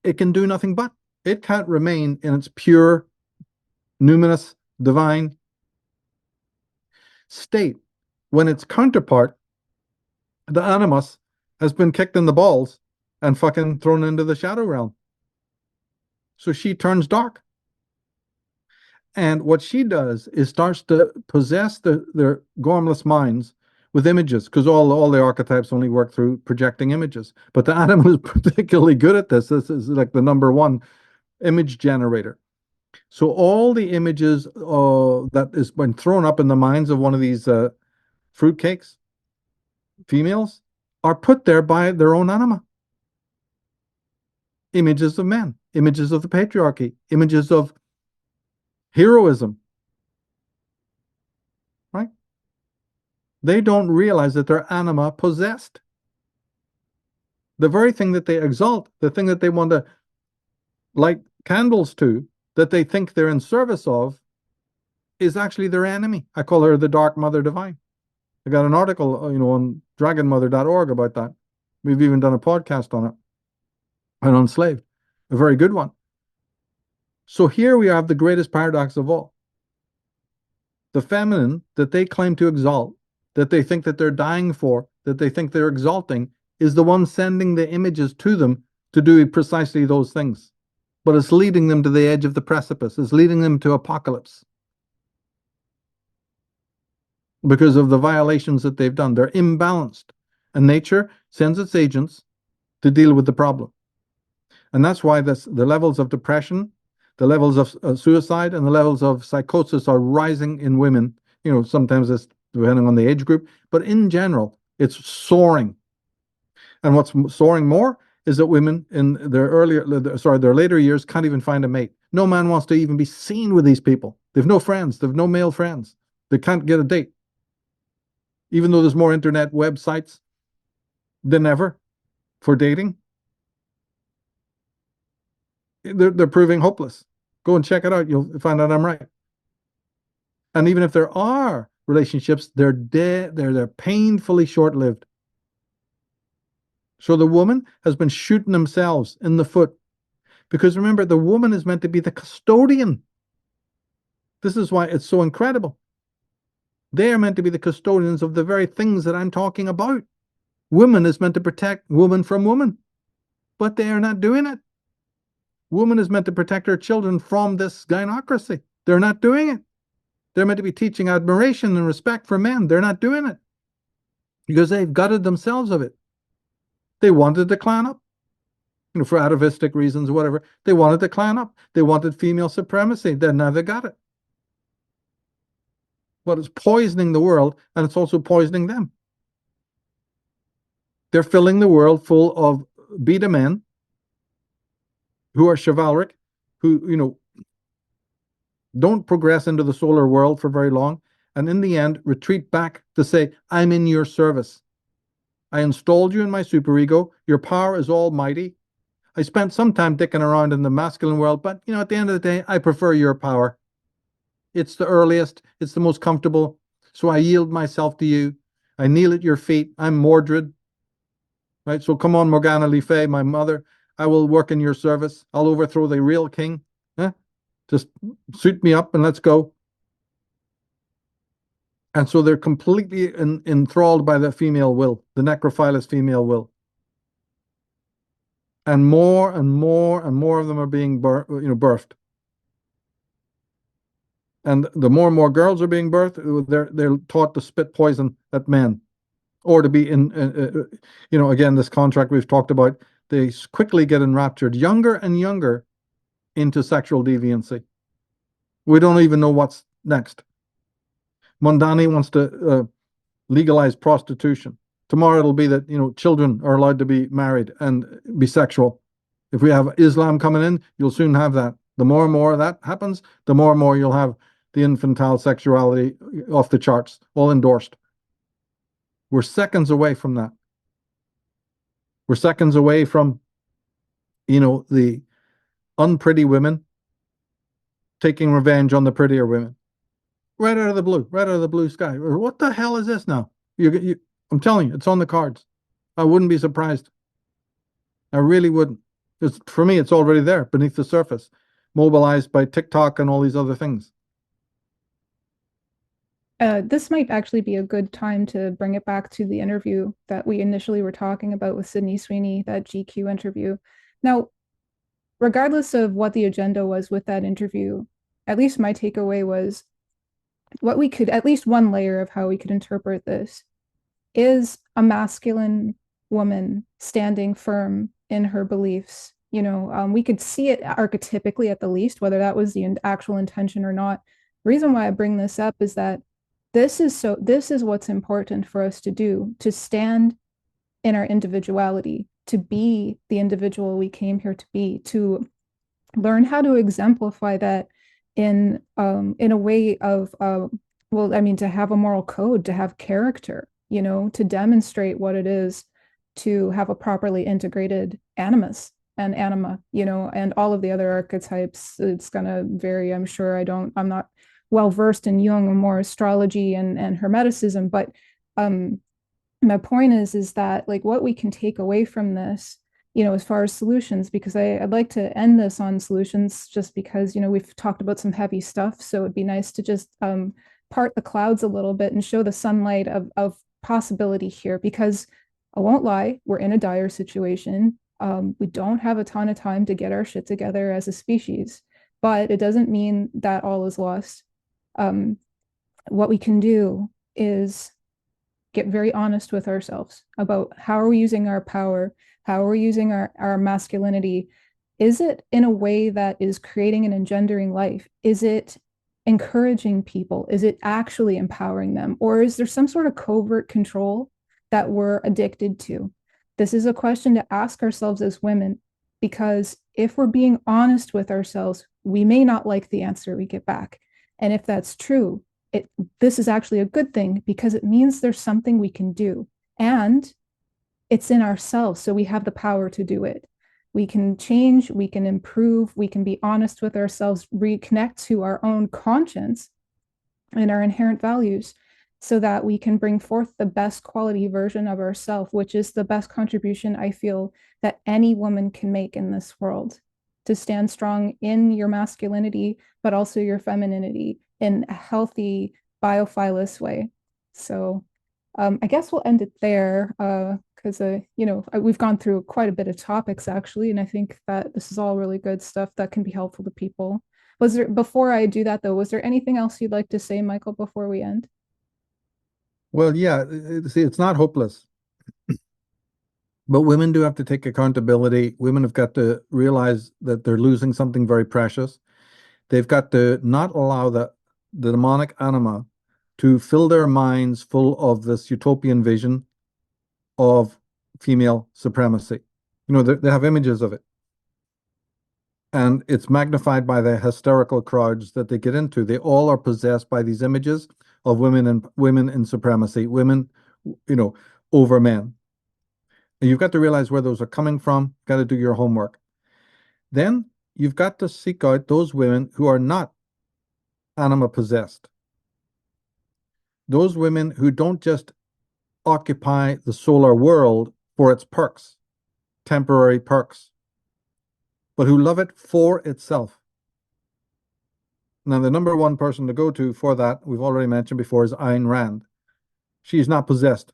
It can do nothing but. It can't remain in its pure, numinous, divine state when its counterpart, the animus, has been kicked in the balls and fucking thrown into the shadow realm. So she turns dark. And what she does is starts to possess their gormless minds with images, because all the archetypes only work through projecting images. But the animal is particularly good at this. This is like the number one image generator. So all the images that is been thrown up in the minds of one of these fruitcakes, females, are put there by their own anima. Images of men, images of the patriarchy, images of heroism, right? They don't realize that they're anima possessed. The very thing that they exalt, the thing that they want to light candles to, that they think they're in service of, is actually their enemy. I call her the Dark Mother Divine. I got an article, on dragonmother.org about that. We've even done a podcast on it, on Unslaved, a very good one. So here we have the greatest paradox of all. The feminine that they claim to exalt, that they think that they're dying for, that they think they're exalting, is the one sending the images to them to do precisely those things. But it's leading them to the edge of the precipice. It's leading them to apocalypse. Because of the violations that they've done. They're imbalanced. And nature sends its agents to deal with the problem. And that's why the levels of depression, the levels of suicide, and the levels of psychosis are rising in women. Sometimes it's depending on the age group, but in general, it's soaring. And what's soaring more is that women in their later years can't even find a mate. No man wants to even be seen with these people. They've no friends. They've no male friends. They can't get a date. Even though there's more internet websites than ever for dating, they're proving hopeless. Go and check it out. You'll find out I'm right. And even if there are relationships, they're dead. They're painfully short-lived. So the woman has been shooting themselves in the foot. Because remember, the woman is meant to be the custodian. This is why it's so incredible. They are meant to be the custodians of the very things that I'm talking about. Woman is meant to protect woman from woman. But they are not doing it. Woman is meant to protect her children from this gynocracy. They're not doing it. They're meant to be teaching admiration and respect for men. They're not doing it. Because they've gutted themselves of it. They wanted the clan up. For atavistic reasons or whatever. They wanted the clan up. They wanted female supremacy. Then now they got it. But it's poisoning the world, and it's also poisoning them. They're filling the world full of beta men who are chivalric, who, don't progress into the solar world for very long, and in the end retreat back to say, I'm in your service. I installed you in my superego. Your power is almighty. I spent some time dicking around in the masculine world, but, at the end of the day, I prefer your power. It's the earliest. It's the most comfortable. So I yield myself to you. I kneel at your feet. I'm Mordred. Right? So come on, Morgana Le Fay, my mother. I will work in your service. I'll overthrow the real king. Just suit me up and let's go. And so they're completely enthralled by the female will, the necrophilous female will. And more and more and more of them are being birthed. And the more and more girls are being birthed, they're taught to spit poison at men, or to be again, this contract we've talked about. They quickly get enraptured, younger and younger, into sexual deviancy. We don't even know what's next. Mondani wants to legalize prostitution. Tomorrow it'll be that children are allowed to be married and be sexual. If we have Islam coming in, you'll soon have that. The more and more that happens, the more and more you'll have the infantile sexuality off the charts, all endorsed. We're seconds away from that. We're seconds away from, the unpretty women taking revenge on the prettier women. Right out of the blue sky. What the hell is this now? I'm telling you, it's on the cards. I wouldn't be surprised. I really wouldn't. For me, it's already there beneath the surface, mobilized by TikTok and all these other things. This might actually be a good time to bring it back to the interview that we initially were talking about with Sydney Sweeney, that GQ interview. Now, regardless of what the agenda was with that interview, at least my takeaway was what we could, at least one layer of how we could interpret this is a masculine woman standing firm in her beliefs. We could see it archetypically at the least, whether that was the actual intention or not. The reason why I bring this up is that this is what's important for us to do, to stand in our individuality, to be the individual we came here to be, to learn how to exemplify that in a way of to have a moral code, to have character, to demonstrate what it is to have a properly integrated animus and anima, and all of the other archetypes. It's gonna vary, I'm sure. I'm not well versed in Jung or more astrology and Hermeticism, but my point is that like what we can take away from this, as far as solutions, because I'd like to end this on solutions, just because we've talked about some heavy stuff, so it'd be nice to just part the clouds a little bit and show the sunlight of possibility here, because I won't lie, we're in a dire situation. We don't have a ton of time to get our shit together as a species, but it doesn't mean that all is lost. What we can do is get very honest with ourselves about how are we using our power, how are we using our masculinity. Is it in a way that is creating and engendering life? Is it encouraging people? Is it actually empowering them? Or is there some sort of covert control that we're addicted to? This is a question to ask ourselves as women, because if we're being honest with ourselves, we may not like the answer we get back. And if that's true, this is actually a good thing, because it means there's something we can do, and it's in ourselves, so we have the power to do it. We can change, we can improve, we can be honest with ourselves, reconnect to our own conscience and our inherent values, so that we can bring forth the best quality version of ourselves, which is the best contribution I feel that any woman can make in this world, to stand strong in your masculinity, but also your femininity in a healthy, biophilous way. So I guess we'll end it there, because we've gone through quite a bit of topics actually, and I think that this is all really good stuff that can be helpful to people. Before I do that though, was there anything else you'd like to say, Michael, before we end? Well, yeah, see, it's not hopeless. But women do have to take accountability. Women have got to realize that they're losing something very precious. They've got to not allow the demonic anima to fill their minds full of this utopian vision of female supremacy. They have images of it. And it's magnified by the hysterical crowds that they get into. They all are possessed by these images of women in supremacy, women, over men. And you've got to realize where those are coming from. You've got to do your homework. Then you've got to seek out those women who are not anima possessed. Those women who don't just occupy the solar world for its perks, temporary perks, but who love it for itself. Now, the number one person to go to for that, we've already mentioned before, is Ayn Rand. She's not possessed.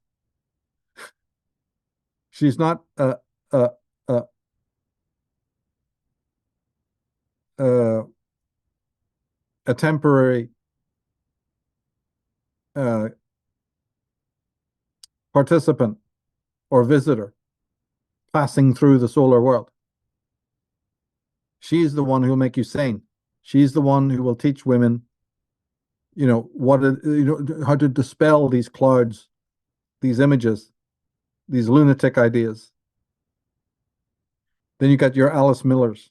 She's not a temporary participant or visitor passing through the solar world. She's the one who will make you sane. She's the one who will teach women, how to dispel these clouds, these images, these lunatic ideas. Then you got your Alice Millers,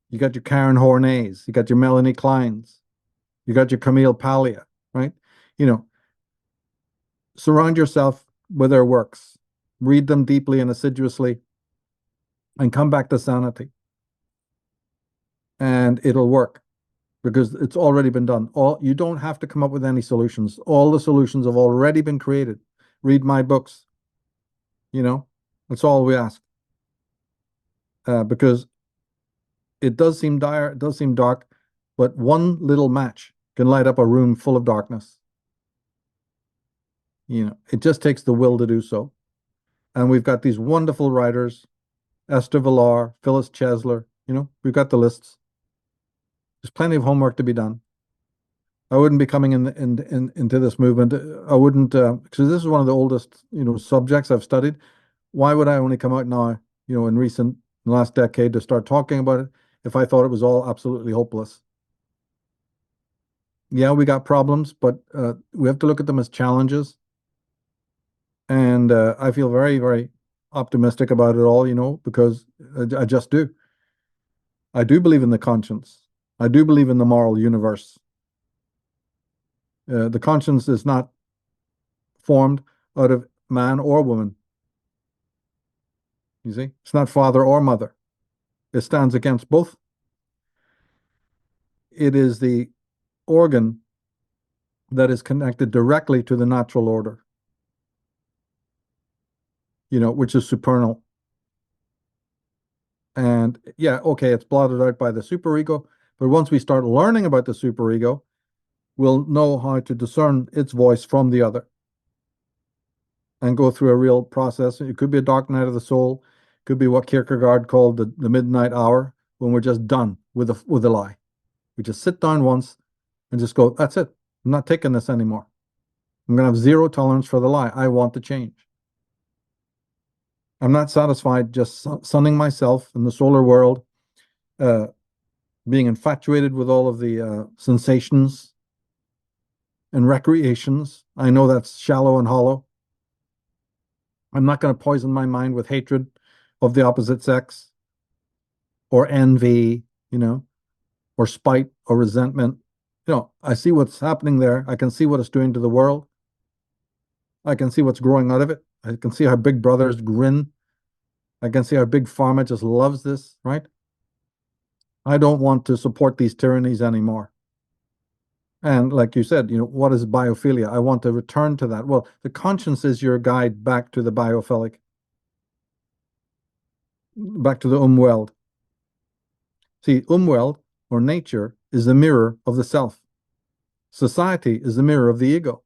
you got your Karen Horneys, you got your Melanie Kleins, you got your Camille Paglia, right? Surround yourself with their works, read them deeply and assiduously, and come back to sanity. And it'll work, because it's already been done. You don't have to come up with any solutions. All the solutions have already been created. Read my books. That's all we ask. Because it does seem dire, it does seem dark, but one little match can light up a room full of darkness. It just takes the will to do so. And we've got these wonderful writers, Esther Villar, Phyllis Chesler, we've got the lists. There's plenty of homework to be done. I wouldn't be coming into this movement. I wouldn't, because this is one of the oldest, subjects I've studied. Why would I only come out now, in the last decade to start talking about it if I thought it was all absolutely hopeless? Yeah, we got problems, but we have to look at them as challenges. And I feel very, very optimistic about it all, because I just do. I do believe in the conscience. I do believe in the moral universe. The conscience is not formed out of man or woman. You see, it's not father or mother. It stands against both. It is the organ that is connected directly to the natural order, which is supernal. And yeah, okay, it's blotted out by the superego, but once we start learning about the superego, we'll know how to discern its voice from the other and go through a real process. It could be a dark night of the soul, could be what Kierkegaard called the midnight hour, when we're just done with a lie. We just sit down once and just go, that's it. I'm not taking this anymore. I'm going to have zero tolerance for the lie. I want to change. I'm not satisfied just sunning myself in the solar world, being infatuated with all of the sensations and recreations. I know that's shallow and hollow. I'm not going to poison my mind with hatred of the opposite sex or envy, or spite or resentment. I see what's happening there. I can see what it's doing to the world. I can see what's growing out of it. I can see how big brothers grin. I can see how big pharma just loves this, right? I don't want to support these tyrannies anymore. And like you said, what is biophilia? I want to return to that. Well, the conscience is your guide back to the biophilic, back to the umwelt. See, umwelt, or nature, is the mirror of the self. Society is the mirror of the ego,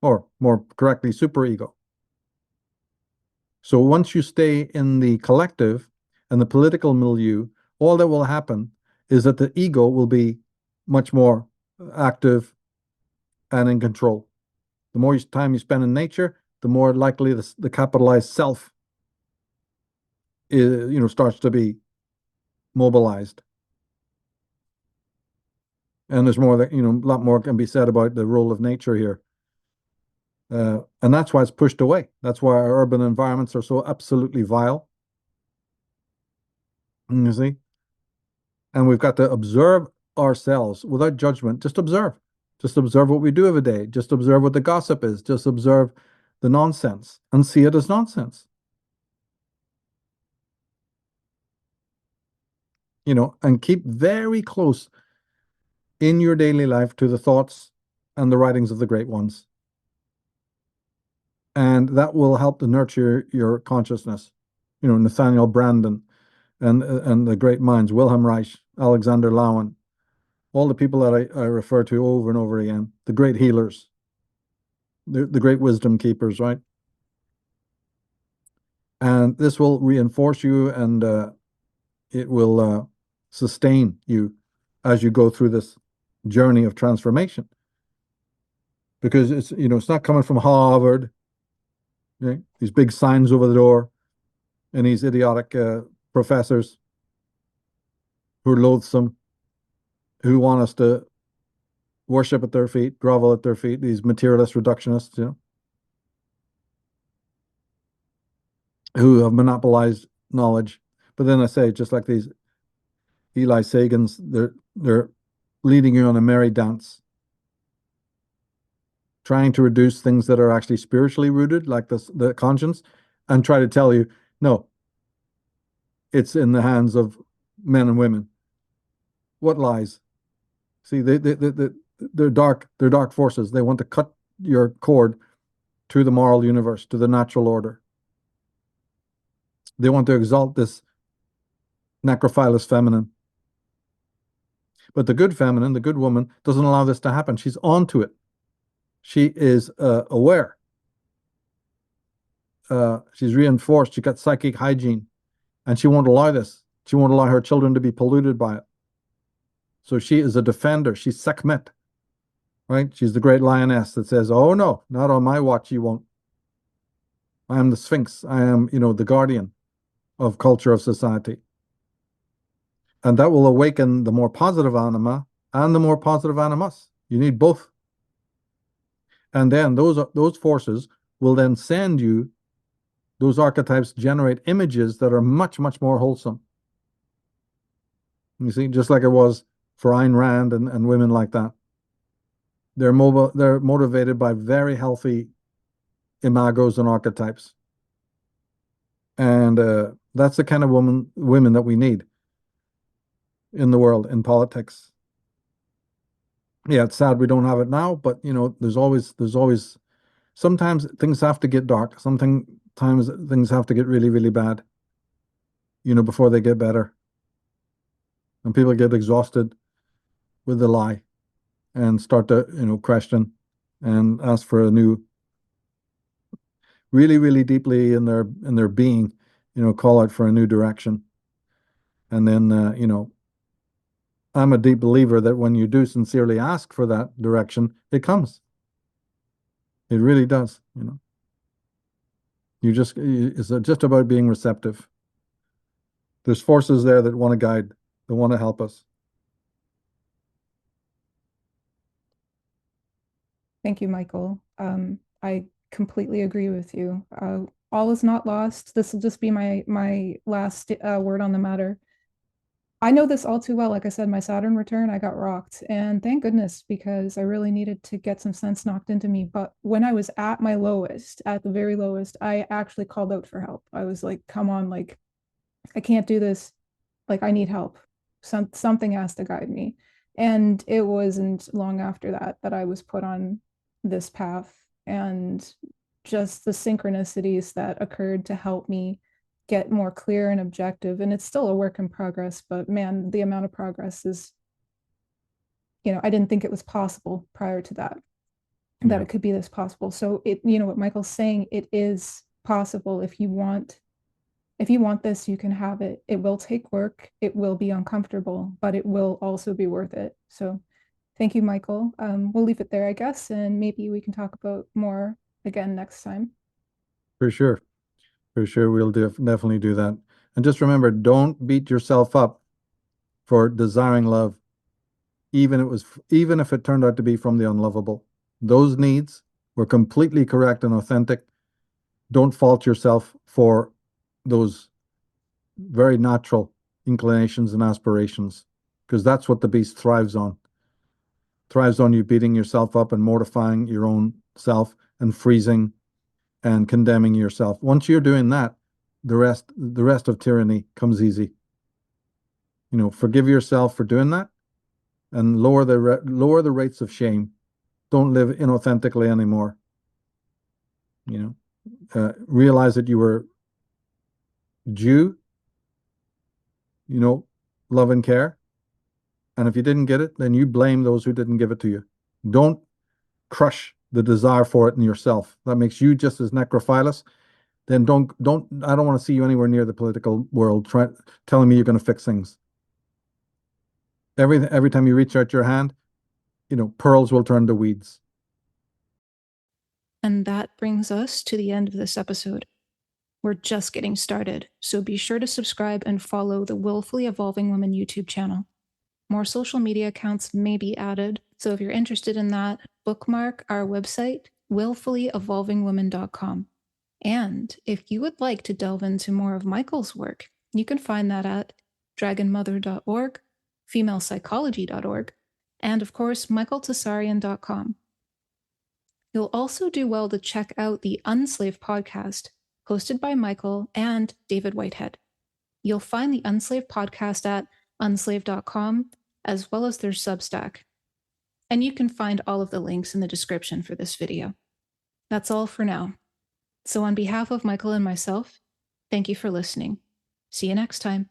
or more correctly, superego. So once you stay in the collective and the political milieu, all that will happen is that the ego will be much more active and in control. The more time you spend in nature, the more likely the capitalized self is, starts to be mobilized. And there's more that, a lot more can be said about the role of nature here. And that's why it's pushed away. That's why our urban environments are so absolutely vile. You see? And we've got to observe ourselves without judgment. Just observe. Just observe what we do every day. Just observe what the gossip is. Just observe the nonsense and see it as nonsense. And keep very close in your daily life to the thoughts and the writings of the great ones. And that will help to nurture your consciousness. Nathaniel Branden and the great minds, Wilhelm Reich, Alexander Lowen, all the people that I refer to over and over again, the great healers, the great wisdom keepers, right? And this will reinforce you, and it will sustain you as you go through this journey of transformation. Because it's not coming from Harvard, right? These big signs over the door and these idiotic professors who are loathsome, who want us to worship at their feet, grovel at their feet, these materialist reductionists, who have monopolized knowledge. But then I say, just like these Eli Sagans, they're leading you on a merry dance, trying to reduce things that are actually spiritually rooted, like the conscience, and try to tell you, no, it's in the hands of men and women. What lies? See, they're dark forces. They want to cut your cord to the moral universe, to the natural order. They want to exalt this necrophilous feminine. But the good feminine, the good woman, doesn't allow this to happen. She's onto it. She is aware. She's reinforced. She got psychic hygiene. And she won't allow this. She won't allow her children to be polluted by it. So she is a defender. She's Sekhmet. right? She's the great lioness that says, oh no, not on my watch, you won't. I am the Sphinx. I am, the guardian of culture, of society. And that will awaken the more positive anima and the more positive animus. You need both. And then those forces will then send you, those archetypes generate images that are much, much more wholesome. You see, just like it was for Ayn Rand and women like that. They're motivated by very healthy imagos and archetypes. And that's the kind of women that we need in the world, in politics. Yeah, it's sad we don't have it now, but there's always sometimes things have to get dark. Sometimes things have to get really, really bad, before they get better. And people get exhausted with the lie and start to, question and ask for a new, really, really deeply in their being, call out for a new direction. And then, I'm a deep believer that when you do sincerely ask for that direction, it comes. It really does, it's just about being receptive. There's forces there that want to guide, that want to help us. Thank you, Michael. I completely agree with you. All is not lost. This will just be my last word on the matter. I know this all too well. Like I said, my Saturn return, I got rocked. And thank goodness, because I really needed to get some sense knocked into me. But when I was at my lowest, at the very lowest, I actually called out for help. I was like, come on, like, I can't do this. Like, I need help. Something has to guide me. And it wasn't long after that I was put on this path. And just the synchronicities that occurred to help me get more clear and objective. And it's still a work in progress, but man, the amount of progress is, I didn't think it was possible prior to that it could be this possible. So what Michael's saying, it is possible. If you want this, you can have it. It will take work. It will be uncomfortable, but it will also be worth it. So thank you, Michael. We'll leave it there, I guess, and maybe we can talk about more again next time. For sure. For sure, we'll definitely do that. And just remember, don't beat yourself up for desiring love, even if it turned out to be from the unlovable. Those needs were completely correct and authentic. Don't fault yourself for those very natural inclinations and aspirations, because that's what the beast thrives on. Thrives on you beating yourself up and mortifying your own self and freezing and condemning yourself. Once you're doing that, the rest of tyranny comes easy. Forgive yourself for doing that, and lower the rates of shame. Don't live inauthentically anymore. Realize that you were due, love and care. And if you didn't get it, then you blame those who didn't give it to you. Don't crush the desire for it in yourself. That makes you just as necrophilous. Then I don't want to see you anywhere near the political world telling me you're going to fix things. Every time you reach out your hand, pearls will turn to weeds. And that brings us to the end of this episode. We're just getting started, so be sure to subscribe and follow the Willfully Evolving Woman YouTube channel. More social media accounts may be added, so if you're interested in that, bookmark our website, willfullyevolvingwoman.com. And if you would like to delve into more of Michael's work, you can find that at dragonmother.org, femalepsychology.org, and of course, michaeltsarion.com. You'll also do well to check out the Unslaved podcast, hosted by Michael and David Whitehead. You'll find the Unslaved podcast at unslaved.com, as well as their Substack. And you can find all of the links in the description for this video. That's all for now. So on behalf of Michael and myself, thank you for listening. See you next time.